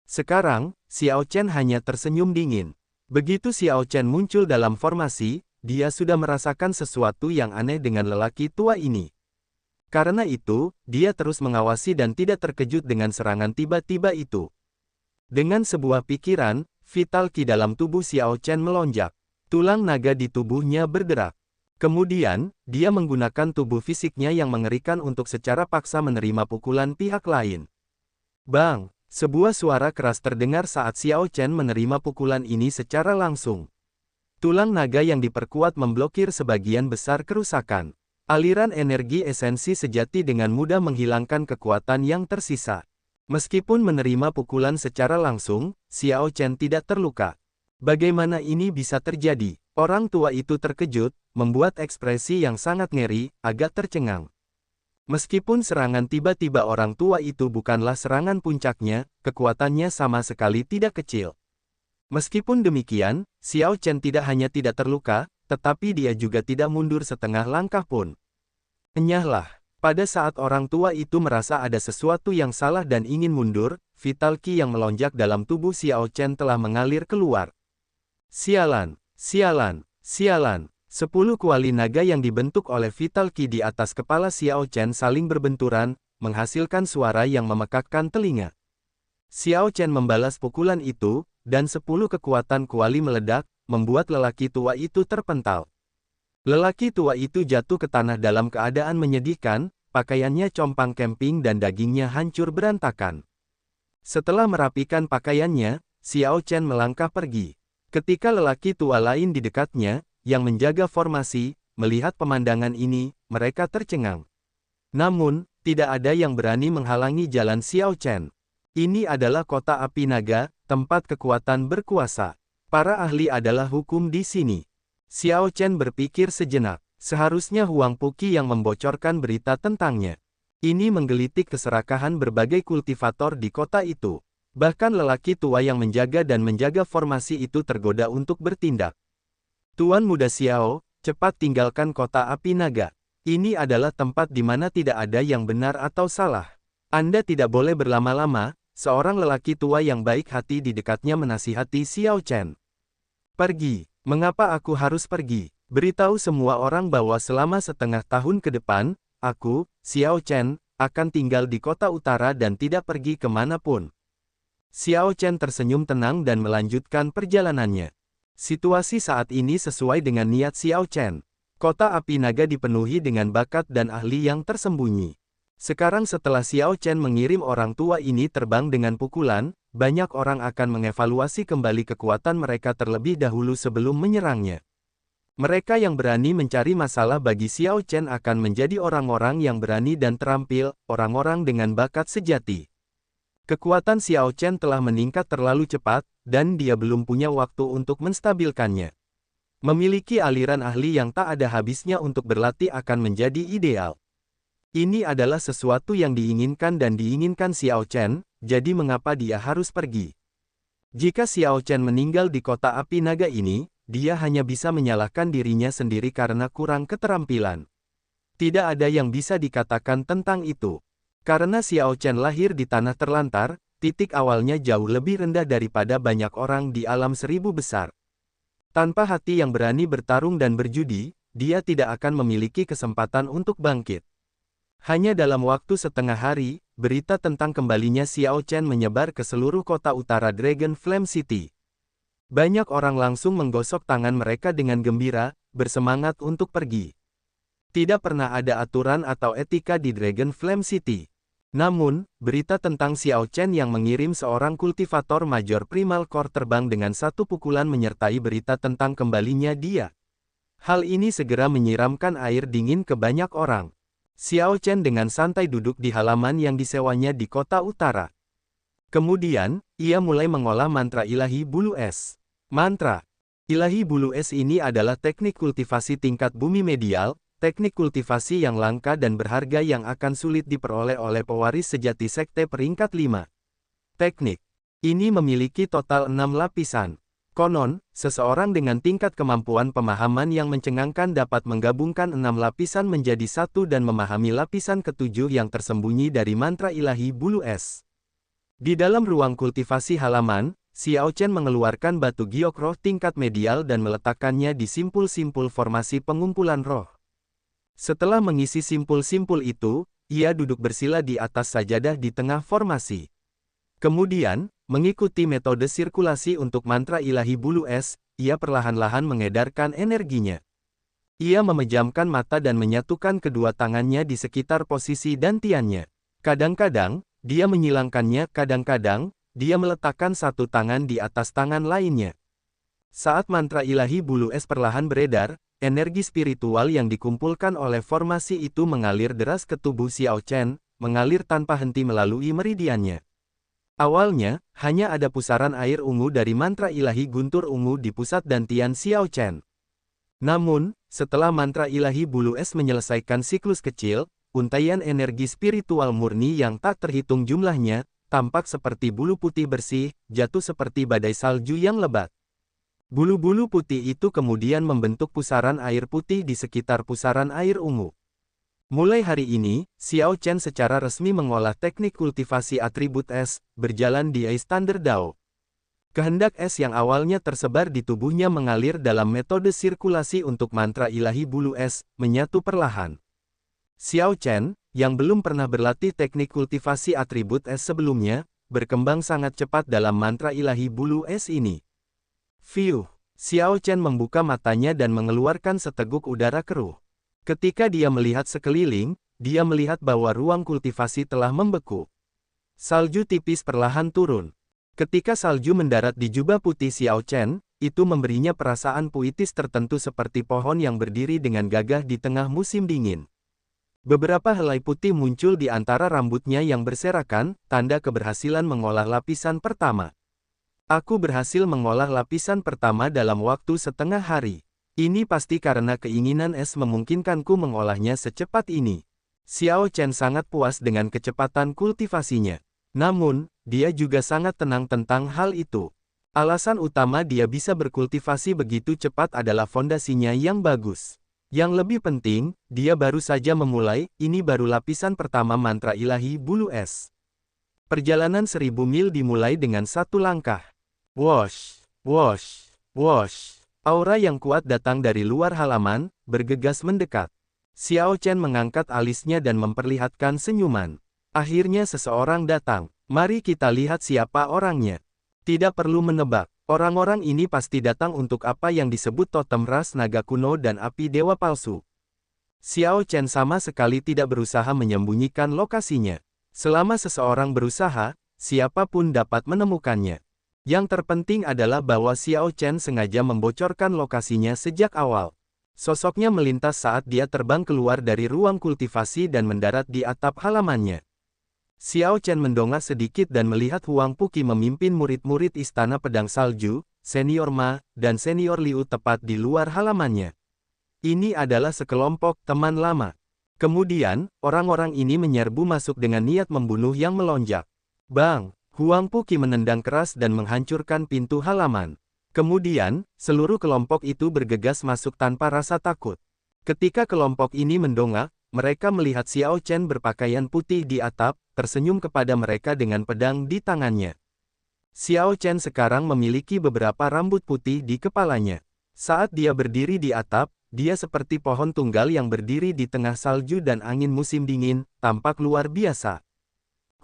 Sekarang, Xiao Chen hanya tersenyum dingin. Begitu Xiao Chen muncul dalam formasi, dia sudah merasakan sesuatu yang aneh dengan lelaki tua ini. Karena itu, dia terus mengawasi dan tidak terkejut dengan serangan tiba-tiba itu. Dengan sebuah pikiran, vital Qi dalam tubuh Xiao Chen melonjak. Tulang naga di tubuhnya bergerak. Kemudian, dia menggunakan tubuh fisiknya yang mengerikan untuk secara paksa menerima pukulan pihak lain. Bang! Sebuah suara keras terdengar saat Xiao Chen menerima pukulan ini secara langsung. Tulang naga yang diperkuat memblokir sebagian besar kerusakan. Aliran energi esensi sejati dengan mudah menghilangkan kekuatan yang tersisa. Meskipun menerima pukulan secara langsung, Xiao Chen tidak terluka. Bagaimana ini bisa terjadi? Orang tua itu terkejut, membuat ekspresi yang sangat ngeri, agak tercengang. Meskipun serangan tiba-tiba orang tua itu bukanlah serangan puncaknya, kekuatannya sama sekali tidak kecil. Meskipun demikian, Xiao Chen tidak hanya tidak terluka, tetapi dia juga tidak mundur setengah langkah pun. Enyahlah. Pada saat orang tua itu merasa ada sesuatu yang salah dan ingin mundur, vital Qi yang melonjak dalam tubuh Xiao Chen telah mengalir keluar. Sialan, sialan, sialan. 10 kuali naga yang dibentuk oleh vital Qi di atas kepala Xiao Chen saling berbenturan, menghasilkan suara yang memekakkan telinga. Xiao Chen membalas pukulan itu, dan 10 kekuatan kuali meledak, membuat lelaki tua itu terpental. Lelaki tua itu jatuh ke tanah dalam keadaan menyedihkan, pakaiannya compang camping dan dagingnya hancur berantakan. Setelah merapikan pakaiannya, Xiao Chen melangkah pergi. Ketika lelaki tua lain di dekatnya, yang menjaga formasi, melihat pemandangan ini, mereka tercengang. Namun, tidak ada yang berani menghalangi jalan Xiao Chen. Ini adalah kota api naga, tempat kekuatan berkuasa. Para ahli adalah hukum di sini. Xiao Chen berpikir sejenak. Seharusnya Huang Puqi yang membocorkan berita tentangnya. Ini menggelitik keserakahan berbagai kultivator di kota itu. Bahkan lelaki tua yang menjaga dan menjaga formasi itu tergoda untuk bertindak. Tuan Muda Xiao, cepat tinggalkan kota api naga. Ini adalah tempat di mana tidak ada yang benar atau salah. Anda tidak boleh berlama-lama, seorang lelaki tua yang baik hati di dekatnya menasihati Xiao Chen. Pergi. Mengapa aku harus pergi? Beritahu semua orang bahwa selama setengah tahun ke depan, aku, Xiao Chen, akan tinggal di kota utara dan tidak pergi kemanapun. Xiao Chen tersenyum tenang dan melanjutkan perjalanannya. Situasi saat ini sesuai dengan niat Xiao Chen. Kota api naga dipenuhi dengan bakat dan ahli yang tersembunyi. Sekarang setelah Xiao Chen mengirim orang tua ini terbang dengan pukulan, banyak orang akan mengevaluasi kembali kekuatan mereka terlebih dahulu sebelum menyerangnya. Mereka yang berani mencari masalah bagi Xiao Chen akan menjadi orang-orang yang berani dan terampil, orang-orang dengan bakat sejati. Kekuatan Xiao Chen telah meningkat terlalu cepat, dan dia belum punya waktu untuk menstabilkannya. Memiliki aliran ahli yang tak ada habisnya untuk berlatih akan menjadi ideal. Ini adalah sesuatu yang diinginkan dan diinginkan Xiao Chen, jadi mengapa dia harus pergi? Jika Xiao Chen meninggal di kota api naga ini, dia hanya bisa menyalahkan dirinya sendiri karena kurang keterampilan. Tidak ada yang bisa dikatakan tentang itu. Karena Xiao Chen lahir di tanah terlantar, titik awalnya jauh lebih rendah daripada banyak orang di alam seribu besar. Tanpa hati yang berani bertarung dan berjudi, dia tidak akan memiliki kesempatan untuk bangkit. Hanya dalam waktu setengah hari, berita tentang kembalinya Xiao Chen menyebar ke seluruh kota utara Dragon Flame City. Banyak orang langsung menggosok tangan mereka dengan gembira, bersemangat untuk pergi. Tidak pernah ada aturan atau etika di Dragon Flame City. Namun, berita tentang Xiao Chen yang mengirim seorang kultivator Major Primal Core terbang dengan satu pukulan menyertai berita tentang kembalinya dia. Hal ini segera menyiramkan air dingin ke banyak orang. Xiao Chen dengan santai duduk di halaman yang disewanya di kota utara. Kemudian, ia mulai mengolah mantra ilahi bulu es. Mantra ilahi bulu es ini adalah teknik kultivasi tingkat bumi medial, teknik kultivasi yang langka dan berharga yang akan sulit diperoleh oleh pewaris sejati sekte peringkat 5. Teknik ini memiliki total 6 lapisan. Konon, seseorang dengan tingkat kemampuan pemahaman yang mencengangkan dapat menggabungkan 6 lapisan menjadi satu dan memahami lapisan ketujuh yang tersembunyi dari mantra ilahi bulu es. Di dalam ruang kultivasi halaman, Xiao Chen mengeluarkan batu giok roh tingkat medial dan meletakkannya di simpul-simpul formasi pengumpulan roh. Setelah mengisi simpul-simpul itu, ia duduk bersila di atas sajadah di tengah formasi. Kemudian, mengikuti metode sirkulasi untuk mantra ilahi bulu es, ia perlahan-lahan mengedarkan energinya. Ia memejamkan mata dan menyatukan kedua tangannya di sekitar posisi dantiannya. Kadang-kadang, dia menyilangkannya, kadang-kadang, dia meletakkan satu tangan di atas tangan lainnya. Saat mantra ilahi bulu es perlahan beredar, energi spiritual yang dikumpulkan oleh formasi itu mengalir deras ke tubuh Xiao Chen, mengalir tanpa henti melalui meridiannya. Awalnya, hanya ada pusaran air ungu dari mantra ilahi guntur ungu di pusat dantian Xiao Chen. Namun, setelah mantra ilahi bulu es menyelesaikan siklus kecil, untaian energi spiritual murni yang tak terhitung jumlahnya, tampak seperti bulu putih bersih, jatuh seperti badai salju yang lebat. Bulu-bulu putih itu kemudian membentuk pusaran air putih di sekitar pusaran air ungu. Mulai hari ini, Xiao Chen secara resmi mengolah teknik kultivasi atribut es, berjalan di Standar Dao. Kehendak es yang awalnya tersebar di tubuhnya mengalir dalam metode sirkulasi untuk mantra ilahi bulu es, menyatu perlahan. Xiao Chen, yang belum pernah berlatih teknik kultivasi atribut es sebelumnya, berkembang sangat cepat dalam mantra ilahi bulu es ini. Fiuh, Xiao Chen membuka matanya dan mengeluarkan seteguk udara keruh. Ketika dia melihat sekeliling, dia melihat bahwa ruang kultivasi telah membeku. Salju tipis perlahan turun. Ketika salju mendarat di jubah putih Xiao Chen, itu memberinya perasaan puitis tertentu seperti pohon yang berdiri dengan gagah di tengah musim dingin. Beberapa helai putih muncul di antara rambutnya yang berserakan, tanda keberhasilan mengolah lapisan pertama. Aku berhasil mengolah lapisan pertama dalam waktu setengah hari. Ini pasti karena keinginan es memungkinkanku mengolahnya secepat ini. Xiao Chen sangat puas dengan kecepatan kultivasinya. Namun, dia juga sangat tenang tentang hal itu. Alasan utama dia bisa berkultivasi begitu cepat adalah fondasinya yang bagus. Yang lebih penting, dia baru saja memulai, ini baru lapisan pertama mantra ilahi bulu es. Perjalanan 1000 mil dimulai dengan satu langkah. Wosh, wosh, wosh. Aura yang kuat datang dari luar halaman, bergegas mendekat. Xiao Chen mengangkat alisnya dan memperlihatkan senyuman. Akhirnya seseorang datang. Mari kita lihat siapa orangnya. Tidak perlu menebak. Orang-orang ini pasti datang untuk apa yang disebut totem ras naga kuno dan api dewa palsu. Xiao Chen sama sekali tidak berusaha menyembunyikan lokasinya. Selama seseorang berusaha, siapapun dapat menemukannya. Yang terpenting adalah bahwa Xiao Chen sengaja membocorkan lokasinya sejak awal. Sosoknya melintas saat dia terbang keluar dari ruang kultivasi dan mendarat di atap halamannya. Xiao Chen mendongak sedikit dan melihat Huang Puqi memimpin murid-murid Istana Pedang Salju, Senior Ma, dan Senior Liu tepat di luar halamannya. Ini adalah sekelompok teman lama. Kemudian, orang-orang ini menyerbu masuk dengan niat membunuh yang melonjak. Bang! Huang Puqi menendang keras dan menghancurkan pintu halaman. Kemudian, seluruh kelompok itu bergegas masuk tanpa rasa takut. Ketika kelompok ini mendongak, mereka melihat Xiao Chen berpakaian putih di atap, tersenyum kepada mereka dengan pedang di tangannya. Xiao Chen sekarang memiliki beberapa rambut putih di kepalanya. Saat dia berdiri di atap, dia seperti pohon tunggal yang berdiri di tengah salju dan angin musim dingin, tampak luar biasa.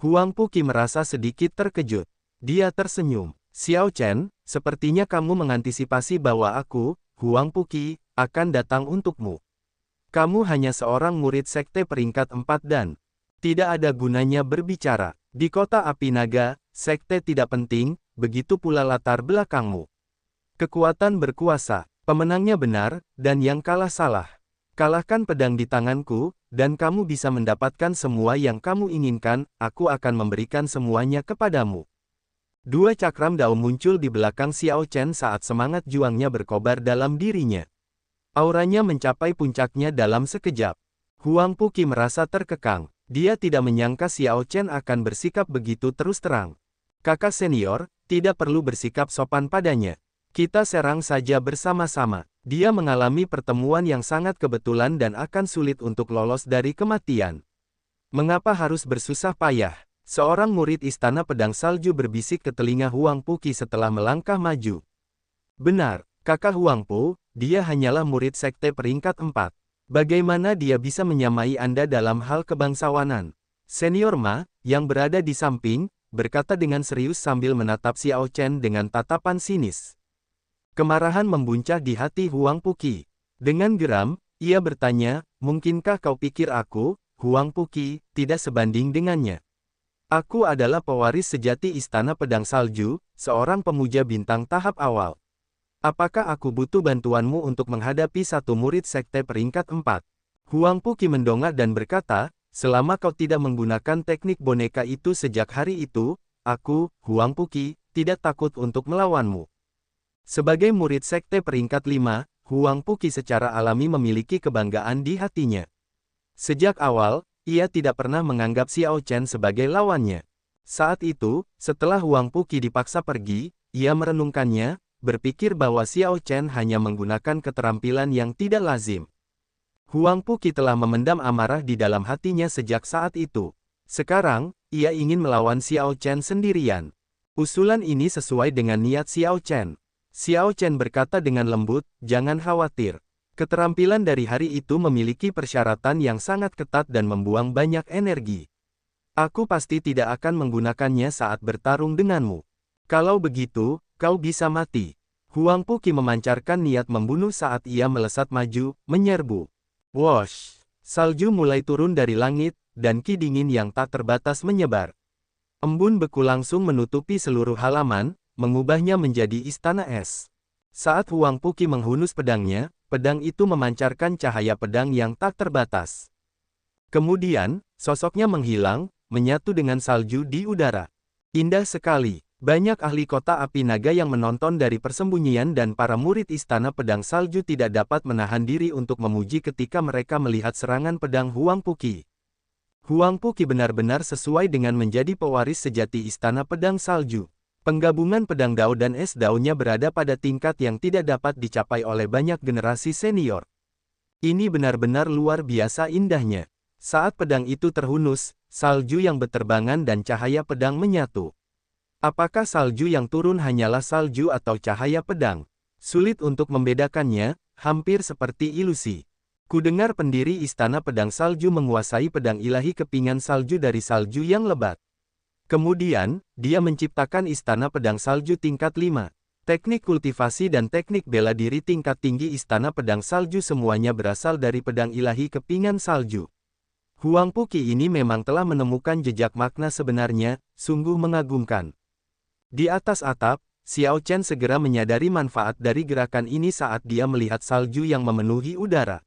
Huang Puqi merasa sedikit terkejut. Dia tersenyum. Xiao Chen, sepertinya kamu mengantisipasi bahwa aku, Huang Puqi, akan datang untukmu. Kamu hanya seorang murid sekte peringkat 4 dan tidak ada gunanya berbicara. Di kota api naga, sekte tidak penting, begitu pula latar belakangmu. Kekuatan berkuasa, pemenangnya benar, dan yang kalah salah. Kalahkan pedang di tanganku, dan kamu bisa mendapatkan semua yang kamu inginkan, aku akan memberikan semuanya kepadamu. Dua cakram dao muncul di belakang Xiao Chen saat semangat juangnya berkobar dalam dirinya. Auranya mencapai puncaknya dalam sekejap. Huang Puqi merasa terkekang. Dia tidak menyangka Xiao Chen akan bersikap begitu terus terang. Kakak senior, tidak perlu bersikap sopan padanya. Kita serang saja bersama-sama. Dia mengalami pertemuan yang sangat kebetulan dan akan sulit untuk lolos dari kematian. Mengapa harus bersusah payah? Seorang murid Istana Pedang Salju berbisik ke telinga Huang Puqi setelah melangkah maju. Benar, kakak Huang Po, dia hanyalah murid sekte peringkat 4. Bagaimana dia bisa menyamai Anda dalam hal kebangsawanan? Senior Ma, yang berada di samping, berkata dengan serius sambil menatap Xiao Chen dengan tatapan sinis. Kemarahan membuncah di hati Huang Puqi. Dengan geram, ia bertanya, mungkinkah kau pikir aku, Huang Puqi, tidak sebanding dengannya? Aku adalah pewaris sejati Istana Pedang Salju, seorang pemuja bintang tahap awal. Apakah aku butuh bantuanmu untuk menghadapi satu murid sekte peringkat 4? Huang Puqi mendongak dan berkata, selama kau tidak menggunakan teknik boneka itu sejak hari itu, aku, Huang Puqi, tidak takut untuk melawanmu. Sebagai murid sekte peringkat 5, Huang Puqi secara alami memiliki kebanggaan di hatinya. Sejak awal, ia tidak pernah menganggap Xiao Chen sebagai lawannya. Saat itu, setelah Huang Puqi dipaksa pergi, ia merenungkannya, berpikir bahwa Xiao Chen hanya menggunakan keterampilan yang tidak lazim. Huang Puqi telah memendam amarah di dalam hatinya sejak saat itu. Sekarang, ia ingin melawan Xiao Chen sendirian. Usulan ini sesuai dengan niat Xiao Chen. Xiao Chen berkata dengan lembut, jangan khawatir. Keterampilan dari hari itu memiliki persyaratan yang sangat ketat dan membuang banyak energi. Aku pasti tidak akan menggunakannya saat bertarung denganmu. Kalau begitu, kau bisa mati. Huang Puqi memancarkan niat membunuh saat ia melesat maju, menyerbu. Wosh! Salju mulai turun dari langit, dan ki dingin yang tak terbatas menyebar. Embun beku langsung menutupi seluruh halaman, mengubahnya menjadi istana es. Saat Huang Puqi menghunus pedangnya, pedang itu memancarkan cahaya pedang yang tak terbatas. Kemudian, sosoknya menghilang, menyatu dengan salju di udara. Indah sekali. Banyak ahli kota api naga yang menonton dari persembunyian dan para murid Istana Pedang Salju tidak dapat menahan diri untuk memuji ketika mereka melihat serangan pedang Huang Puqi. Huang Puqi benar-benar sesuai dengan menjadi pewaris sejati Istana Pedang Salju. Penggabungan pedang Dao dan es Dao-nya berada pada tingkat yang tidak dapat dicapai oleh banyak generasi senior. Ini benar-benar luar biasa indahnya. Saat pedang itu terhunus, salju yang berterbangan dan cahaya pedang menyatu. Apakah salju yang turun hanyalah salju atau cahaya pedang? Sulit untuk membedakannya, hampir seperti ilusi. Kudengar pendiri Istana Pedang Salju menguasai pedang ilahi kepingan salju dari salju yang lebat. Kemudian, dia menciptakan Istana Pedang Salju tingkat 5. Teknik kultivasi dan teknik bela diri tingkat tinggi Istana Pedang Salju semuanya berasal dari pedang ilahi kepingan salju. Huang Puqi ini memang telah menemukan jejak makna sebenarnya, sungguh mengagumkan. Di atas atap, Xiao Chen segera menyadari manfaat dari gerakan ini saat dia melihat salju yang memenuhi udara.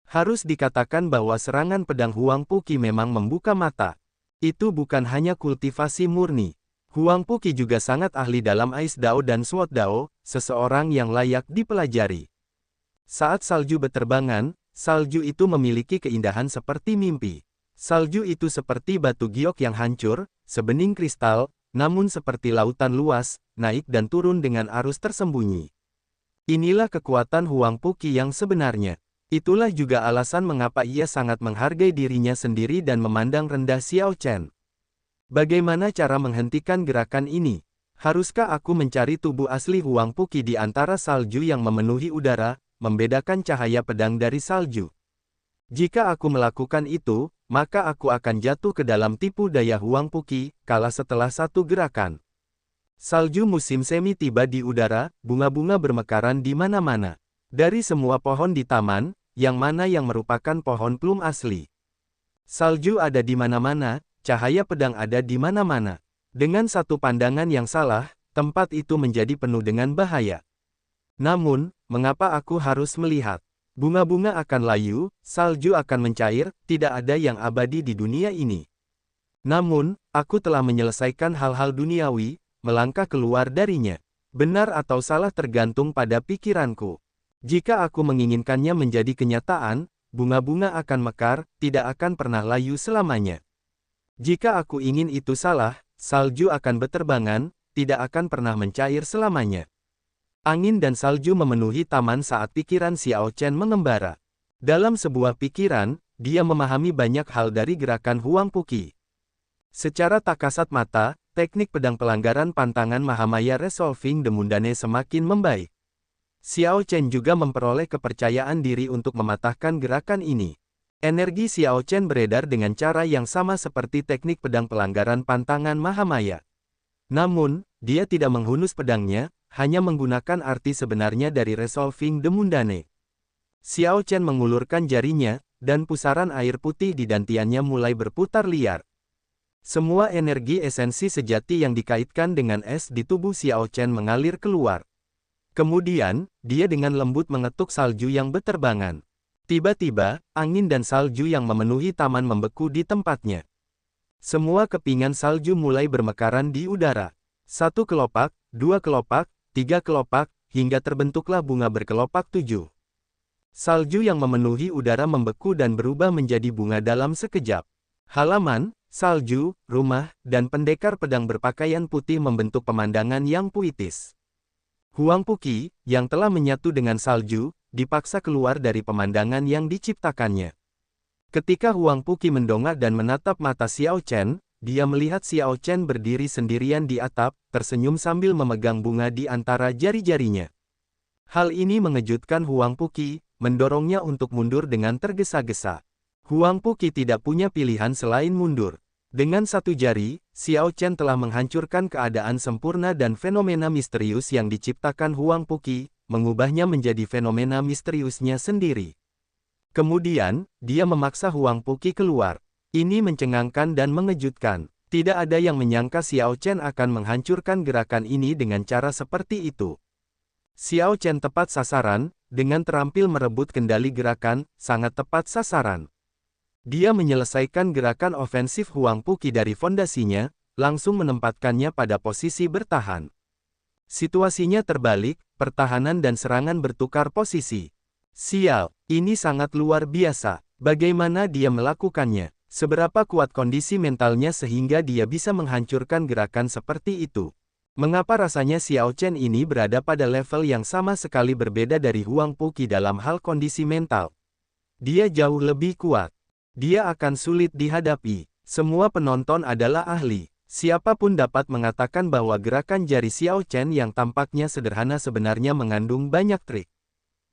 Harus dikatakan bahwa serangan pedang Huang Puqi memang membuka mata. Itu bukan hanya kultivasi murni. Huang Puqi juga sangat ahli dalam Ais Dao dan Sword Dao, seseorang yang layak dipelajari. Saat salju berterbangan, salju itu memiliki keindahan seperti mimpi. Salju itu seperti batu giok yang hancur, sebening kristal, namun seperti lautan luas, naik dan turun dengan arus tersembunyi. Inilah kekuatan Huang Puqi yang sebenarnya. Itulah juga alasan mengapa ia sangat menghargai dirinya sendiri dan memandang rendah Xiao Chen. Bagaimana cara menghentikan gerakan ini? Haruskah aku mencari tubuh asli Huang Puqi di antara salju yang memenuhi udara, membedakan cahaya pedang dari salju? Jika aku melakukan itu, maka aku akan jatuh ke dalam tipu daya Huang Puqi, kalah setelah satu gerakan. Salju musim semi tiba di udara, bunga-bunga bermekaran di mana-mana. Dari semua pohon di taman, yang mana yang merupakan pohon plum asli. Salju ada di mana-mana, cahaya pedang ada di mana-mana. Dengan satu pandangan yang salah, tempat itu menjadi penuh dengan bahaya. Namun, mengapa aku harus melihat? Bunga-bunga akan layu, salju akan mencair, tidak ada yang abadi di dunia ini. Namun, aku telah menyelesaikan hal-hal duniawi, melangkah keluar darinya. Benar atau salah tergantung pada pikiranku. Jika aku menginginkannya menjadi kenyataan, bunga-bunga akan mekar, tidak akan pernah layu selamanya. Jika aku ingin itu salah, salju akan berterbangan, tidak akan pernah mencair selamanya. Angin dan salju memenuhi taman saat pikiran Xiao Chen mengembara. Dalam sebuah pikiran, dia memahami banyak hal dari gerakan Huang Puqi. Secara tak kasat mata, teknik pedang pelanggaran pantangan Mahamaya Resolving Demundane semakin membaik. Xiao Chen juga memperoleh kepercayaan diri untuk mematahkan gerakan ini. Energi Xiao Chen beredar dengan cara yang sama seperti teknik pedang pelanggaran pantangan Mahamaya. Namun, dia tidak menghunus pedangnya, hanya menggunakan arti sebenarnya dari Resolving Demundane. Xiao Chen mengulurkan jarinya, dan pusaran air putih di dantiannya mulai berputar liar. Semua energi esensi sejati yang dikaitkan dengan es di tubuh Xiao Chen mengalir keluar. Kemudian, dia dengan lembut mengetuk salju yang berterbangan. Tiba-tiba, angin dan salju yang memenuhi taman membeku di tempatnya. Semua kepingan salju mulai bermekaran di udara. 1 kelopak, 2 kelopak, 3 kelopak, hingga terbentuklah bunga berkelopak 7. Salju yang memenuhi udara membeku dan berubah menjadi bunga dalam sekejap. Halaman, salju, rumah, dan pendekar pedang berpakaian putih membentuk pemandangan yang puitis. Huang Puqi, yang telah menyatu dengan salju, dipaksa keluar dari pemandangan yang diciptakannya. Ketika Huang Puqi mendongak dan menatap mata Xiao Chen, dia melihat Xiao Chen berdiri sendirian di atap, tersenyum sambil memegang bunga di antara jari-jarinya. Hal ini mengejutkan Huang Puqi, mendorongnya untuk mundur dengan tergesa-gesa. Huang Puqi tidak punya pilihan selain mundur. Dengan satu jari, Xiao Chen telah menghancurkan keadaan sempurna dan fenomena misterius yang diciptakan Huang Puqi, mengubahnya menjadi fenomena misteriusnya sendiri. Kemudian, dia memaksa Huang Puqi keluar. Ini mencengangkan dan mengejutkan. Tidak ada yang menyangka Xiao Chen akan menghancurkan gerakan ini dengan cara seperti itu. Xiao Chen tepat sasaran, dengan terampil merebut kendali gerakan, sangat tepat sasaran. Dia menyelesaikan gerakan ofensif Huang Puqi dari fondasinya, langsung menempatkannya pada posisi bertahan. Situasinya terbalik, pertahanan dan serangan bertukar posisi. Sial, ini sangat luar biasa. Bagaimana dia melakukannya? Seberapa kuat kondisi mentalnya sehingga dia bisa menghancurkan gerakan seperti itu? Mengapa rasanya Xiao Chen ini berada pada level yang sama sekali berbeda dari Huang Puqi dalam hal kondisi mental? Dia jauh lebih kuat. Dia akan sulit dihadapi. Semua penonton adalah ahli. Siapapun dapat mengatakan bahwa gerakan jari Xiao Chen yang tampaknya sederhana sebenarnya mengandung banyak trik.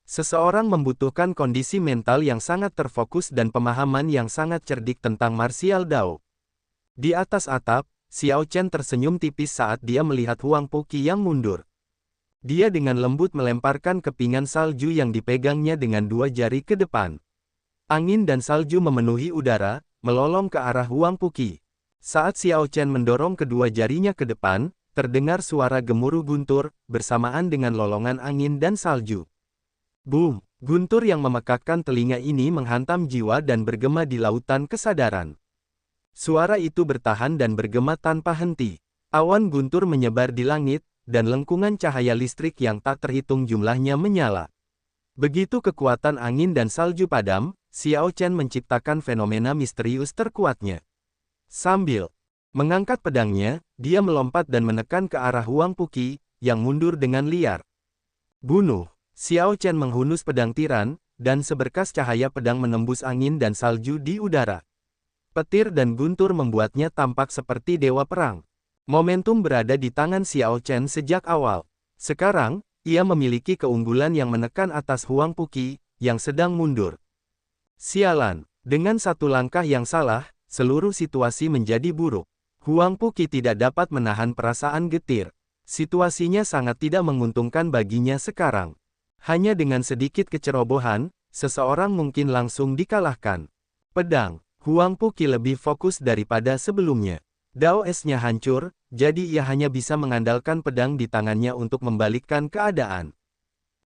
Seseorang membutuhkan kondisi mental yang sangat terfokus dan pemahaman yang sangat cerdik tentang martial Dao. Di atas atap, Xiao Chen tersenyum tipis saat dia melihat Huang Puqi yang mundur. Dia dengan lembut melemparkan kepingan salju yang dipegangnya dengan 2 jari ke depan. Angin dan salju memenuhi udara, melolong ke arah Huang Puqi. Saat Xiao Chen mendorong kedua jarinya ke depan, terdengar suara gemuruh guntur, bersamaan dengan lolongan angin dan salju. Boom! Guntur yang memekakkan telinga ini menghantam jiwa dan bergema di lautan kesadaran. Suara itu bertahan dan bergema tanpa henti. Awan guntur menyebar di langit, dan lengkungan cahaya listrik yang tak terhitung jumlahnya menyala. Begitu kekuatan angin dan salju padam, Xiao Chen menciptakan fenomena misterius terkuatnya. Sambil mengangkat pedangnya, dia melompat dan menekan ke arah Huang Puqi, yang mundur dengan liar. Bunuh! Xiao Chen menghunus pedang tiran, dan seberkas cahaya pedang menembus angin dan salju di udara. Petir dan guntur membuatnya tampak seperti dewa perang. Momentum berada di tangan Xiao Chen sejak awal. Sekarang, ia memiliki keunggulan yang menekan atas Huang Puqi, yang sedang mundur. Sialan, dengan satu langkah yang salah, seluruh situasi menjadi buruk. Huang Puqi tidak dapat menahan perasaan getir. Situasinya sangat tidak menguntungkan baginya sekarang. Hanya dengan sedikit kecerobohan, seseorang mungkin langsung dikalahkan. Pedang, Huang Puqi lebih fokus daripada sebelumnya. Dao es-nya hancur, jadi ia hanya bisa mengandalkan pedang di tangannya untuk membalikkan keadaan.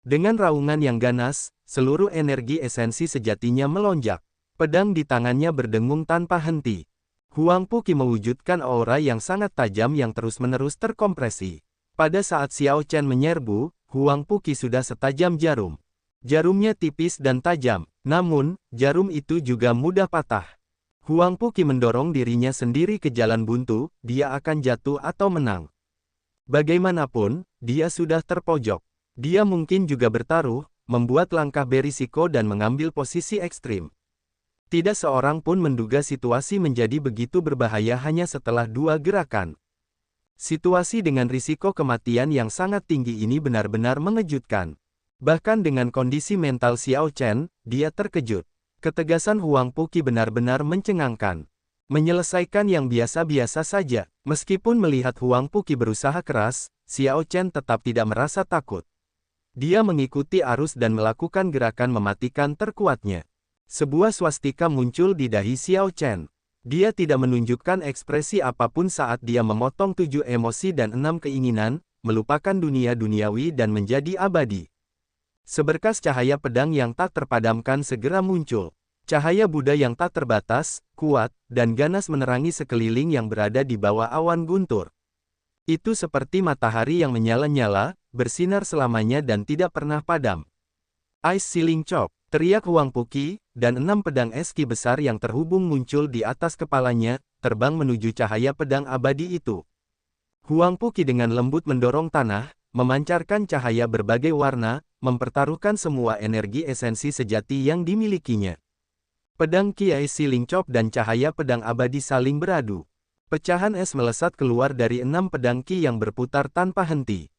Dengan raungan yang ganas, seluruh energi esensi sejatinya melonjak. Pedang di tangannya berdengung tanpa henti. Huang Puqi mewujudkan aura yang sangat tajam yang terus-menerus terkompresi. Pada saat Xiao Chen menyerbu, Huang Puqi sudah setajam jarum. Jarumnya tipis dan tajam, namun, jarum itu juga mudah patah. Huang Puqi mendorong dirinya sendiri ke jalan buntu, dia akan jatuh atau menang. Bagaimanapun, dia sudah terpojok. Dia mungkin juga bertaruh, membuat langkah berisiko dan mengambil posisi ekstrim. Tidak seorang pun menduga situasi menjadi begitu berbahaya hanya setelah 2 gerakan. Situasi dengan risiko kematian yang sangat tinggi ini benar-benar mengejutkan. Bahkan dengan kondisi mental Xiao Chen, dia terkejut. Ketegasan Huang Puqi benar-benar mencengangkan. Menyelesaikan yang biasa-biasa saja. Meskipun melihat Huang Puqi berusaha keras, Xiao Chen tetap tidak merasa takut. Dia mengikuti arus dan melakukan gerakan mematikan terkuatnya. Sebuah swastika muncul di dahi Xiao Chen. Dia tidak menunjukkan ekspresi apapun saat dia memotong 7 emosi dan 6 keinginan, melupakan dunia duniawi dan menjadi abadi. Seberkas cahaya pedang yang tak terpadamkan segera muncul. Cahaya Buddha yang tak terbatas, kuat, dan ganas menerangi sekeliling yang berada di bawah awan guntur. Itu seperti matahari yang menyala-nyala, bersinar selamanya dan tidak pernah padam. Ice Ceiling Chop, teriak Huang Puqi, dan 6 pedang es ki besar yang terhubung muncul di atas kepalanya, terbang menuju cahaya pedang abadi itu. Huang Puqi dengan lembut mendorong tanah, memancarkan cahaya berbagai warna, mempertaruhkan semua energi esensi sejati yang dimilikinya. Pedang Ki Ice Ceiling Chop dan cahaya pedang abadi saling beradu. Pecahan es melesat keluar dari 6 pedang Ki yang berputar tanpa henti.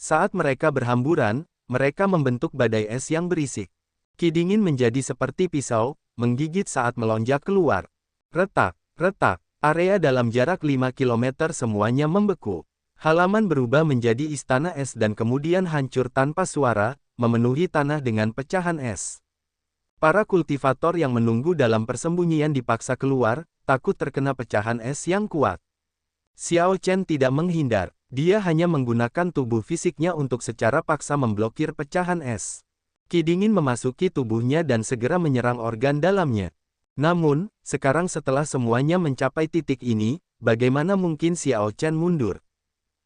Saat mereka berhamburan, mereka membentuk badai es yang berisik. Ki dingin menjadi seperti pisau, menggigit saat melonjak keluar. Retak, retak, area dalam jarak 5 km semuanya membeku. Halaman berubah menjadi istana es dan kemudian hancur tanpa suara, memenuhi tanah dengan pecahan es. Para kultivator yang menunggu dalam persembunyian dipaksa keluar, takut terkena pecahan es yang kuat. Xiao Chen tidak menghindar, dia hanya menggunakan tubuh fisiknya untuk secara paksa memblokir pecahan es. Ki dingin memasuki tubuhnya dan segera menyerang organ dalamnya. Namun, sekarang setelah semuanya mencapai titik ini, bagaimana mungkin Xiao Chen mundur?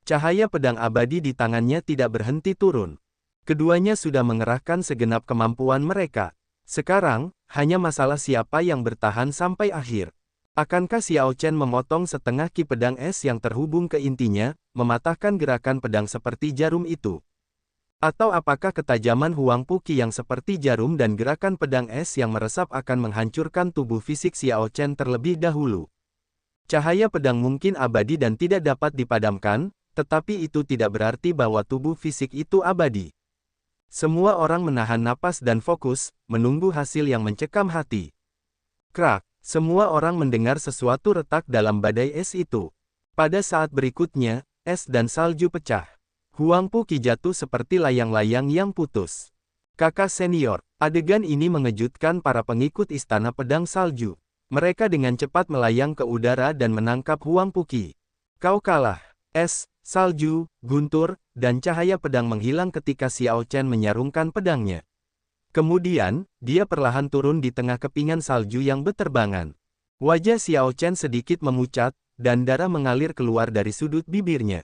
Cahaya pedang abadi di tangannya tidak berhenti turun. Keduanya sudah mengerahkan segenap kemampuan mereka. Sekarang, hanya masalah siapa yang bertahan sampai akhir. Akankah Xiao Chen memotong setengah ki pedang es yang terhubung ke intinya, mematahkan gerakan pedang seperti jarum itu? Atau apakah ketajaman Huang Puqi yang seperti jarum dan gerakan pedang es yang meresap akan menghancurkan tubuh fisik Xiao Chen terlebih dahulu? Cahaya pedang mungkin abadi dan tidak dapat dipadamkan, tetapi itu tidak berarti bahwa tubuh fisik itu abadi. Semua orang menahan napas dan fokus, menunggu hasil yang mencekam hati. Krak, semua orang mendengar sesuatu retak dalam badai es itu. Pada saat berikutnya, es dan salju pecah. Huang Puqi jatuh seperti layang-layang yang putus. Kakak senior, adegan ini mengejutkan para pengikut istana pedang salju. Mereka dengan cepat melayang ke udara dan menangkap Huang Puqi. Kau kalah. Es, salju, guntur, dan cahaya pedang menghilang ketika Xiao Chen menyarungkan pedangnya. Kemudian, dia perlahan turun di tengah kepingan salju yang beterbangan. Wajah Xiao Chen sedikit memucat, dan darah mengalir keluar dari sudut bibirnya.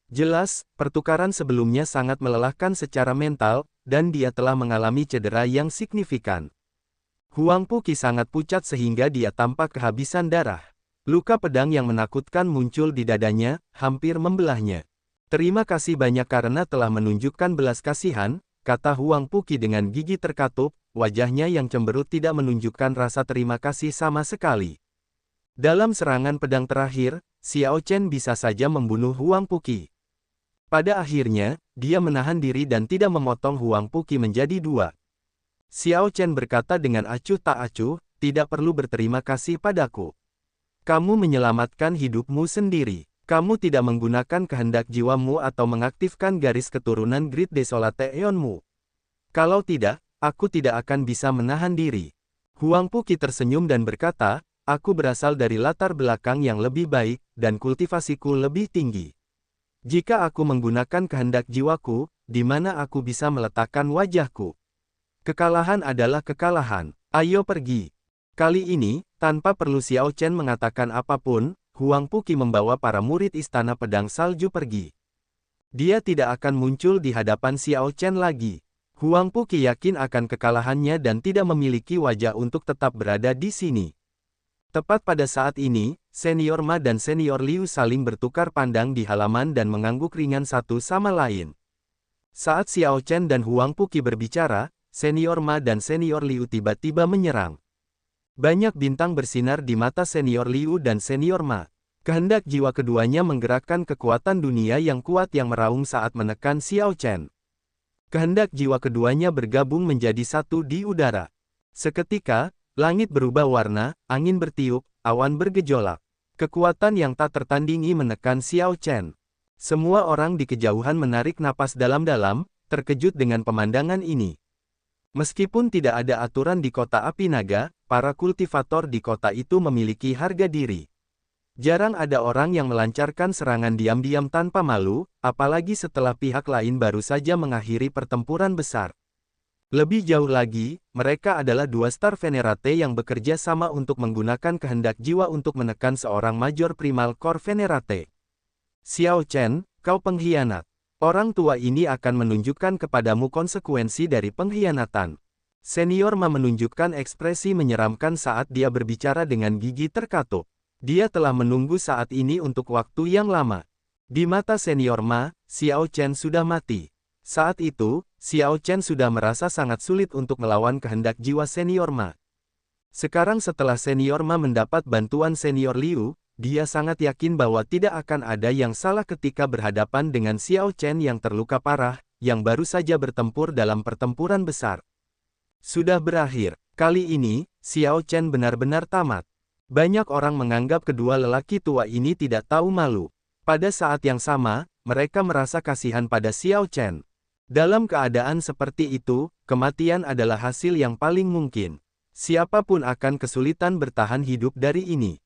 Jelas, pertukaran sebelumnya sangat melelahkan secara mental, dan dia telah mengalami cedera yang signifikan. Huang Puqi sangat pucat sehingga dia tampak kehabisan darah. Luka pedang yang menakutkan muncul di dadanya, hampir membelahnya. Terima kasih banyak karena telah menunjukkan belas kasihan, kata Huang Puqi dengan gigi terkatup, wajahnya yang cemberut tidak menunjukkan rasa terima kasih sama sekali. Dalam serangan pedang terakhir, Xiao Chen bisa saja membunuh Huang Puqi. Pada akhirnya, dia menahan diri dan tidak memotong Huang Puqi menjadi 2. Xiao Chen berkata dengan acuh tak acuh, tidak perlu berterima kasih padaku. Kamu menyelamatkan hidupmu sendiri. Kamu tidak menggunakan kehendak jiwamu atau mengaktifkan garis keturunan Great Desolate Eonmu. Kalau tidak, aku tidak akan bisa menahan diri. Huang Puqi tersenyum dan berkata, aku berasal dari latar belakang yang lebih baik, dan kultivasiku lebih tinggi. Jika aku menggunakan kehendak jiwaku, di mana aku bisa meletakkan wajahku? Kekalahan adalah kekalahan. Ayo pergi. Kali ini, tanpa perlu Xiao Chen mengatakan apapun, Huang Puqi membawa para murid istana pedang salju pergi. Dia tidak akan muncul di hadapan Xiao Chen lagi. Huang Puqi yakin akan kekalahannya dan tidak memiliki wajah untuk tetap berada di sini. Tepat pada saat ini, Senior Ma dan Senior Liu saling bertukar pandang di halaman dan mengangguk ringan satu sama lain. Saat Xiao Chen dan Huang Puqi berbicara, Senior Ma dan Senior Liu tiba-tiba menyerang. Banyak bintang bersinar di mata senior Liu dan senior Ma. Kehendak jiwa keduanya menggerakkan kekuatan dunia yang kuat yang meraung saat menekan Xiao Chen. Kehendak jiwa keduanya bergabung menjadi satu di udara. Seketika, langit berubah warna, angin bertiup, awan bergejolak. Kekuatan yang tak tertandingi menekan Xiao Chen. Semua orang di kejauhan menarik napas dalam-dalam, terkejut dengan pemandangan ini. Meskipun tidak ada aturan di kota api naga, para kultivator di kota itu memiliki harga diri. Jarang ada orang yang melancarkan serangan diam-diam tanpa malu, apalagi setelah pihak lain baru saja mengakhiri pertempuran besar. Lebih jauh lagi, mereka adalah dua star Venerate yang bekerja sama untuk menggunakan kehendak jiwa untuk menekan seorang Major Primal Core Venerate. Xiao Chen, kau pengkhianat. Orang tua ini akan menunjukkan kepadamu konsekuensi dari pengkhianatan. Senior Ma menunjukkan ekspresi menyeramkan saat dia berbicara dengan gigi terkatuk. Dia telah menunggu saat ini untuk waktu yang lama. Di mata senior Ma, Xiao Chen sudah mati. Saat itu, Xiao Chen sudah merasa sangat sulit untuk melawan kehendak jiwa senior Ma. Sekarang setelah senior Ma mendapat bantuan senior Liu, dia sangat yakin bahwa tidak akan ada yang salah ketika berhadapan dengan Xiao Chen yang terluka parah, yang baru saja bertempur dalam pertempuran besar. Sudah berakhir. Kali ini, Xiao Chen benar-benar tamat. Banyak orang menganggap kedua lelaki tua ini tidak tahu malu. Pada saat yang sama, mereka merasa kasihan pada Xiao Chen. Dalam keadaan seperti itu, kematian adalah hasil yang paling mungkin. Siapapun akan kesulitan bertahan hidup dari ini.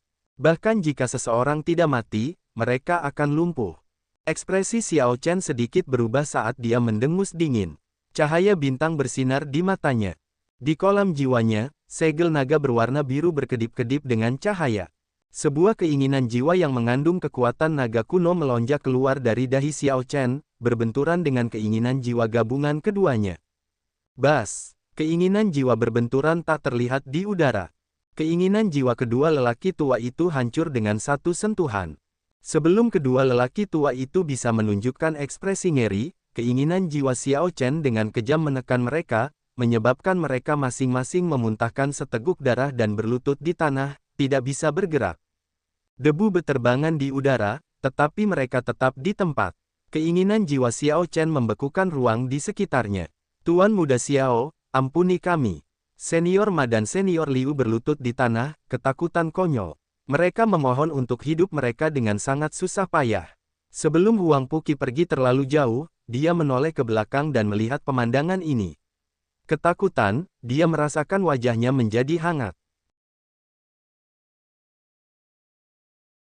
Bahkan jika seseorang tidak mati, mereka akan lumpuh. Ekspresi Xiao Chen sedikit berubah saat dia mendengus dingin. Cahaya bintang bersinar di matanya. Di kolam jiwanya, segel naga berwarna biru berkedip-kedip dengan cahaya. Sebuah keinginan jiwa yang mengandung kekuatan naga kuno melonjak keluar dari dahi Xiao Chen, berbenturan dengan keinginan jiwa gabungan keduanya. Bas! Keinginan jiwa berbenturan tak terlihat di udara. Keinginan jiwa kedua lelaki tua itu hancur dengan satu sentuhan. Sebelum kedua lelaki tua itu bisa menunjukkan ekspresi ngeri, keinginan jiwa Xiao Chen dengan kejam menekan mereka, menyebabkan mereka masing-masing memuntahkan seteguk darah dan berlutut di tanah, tidak bisa bergerak. Debu beterbangan di udara, tetapi mereka tetap di tempat. Keinginan jiwa Xiao Chen membekukan ruang di sekitarnya. Tuan Muda Xiao, ampuni kami. Senior Ma dan senior Liu berlutut di tanah, ketakutan konyol. Mereka memohon untuk hidup mereka dengan sangat susah payah. Sebelum Huang Puqi pergi terlalu jauh, dia menoleh ke belakang dan melihat pemandangan ini. Ketakutan, dia merasakan wajahnya menjadi hangat.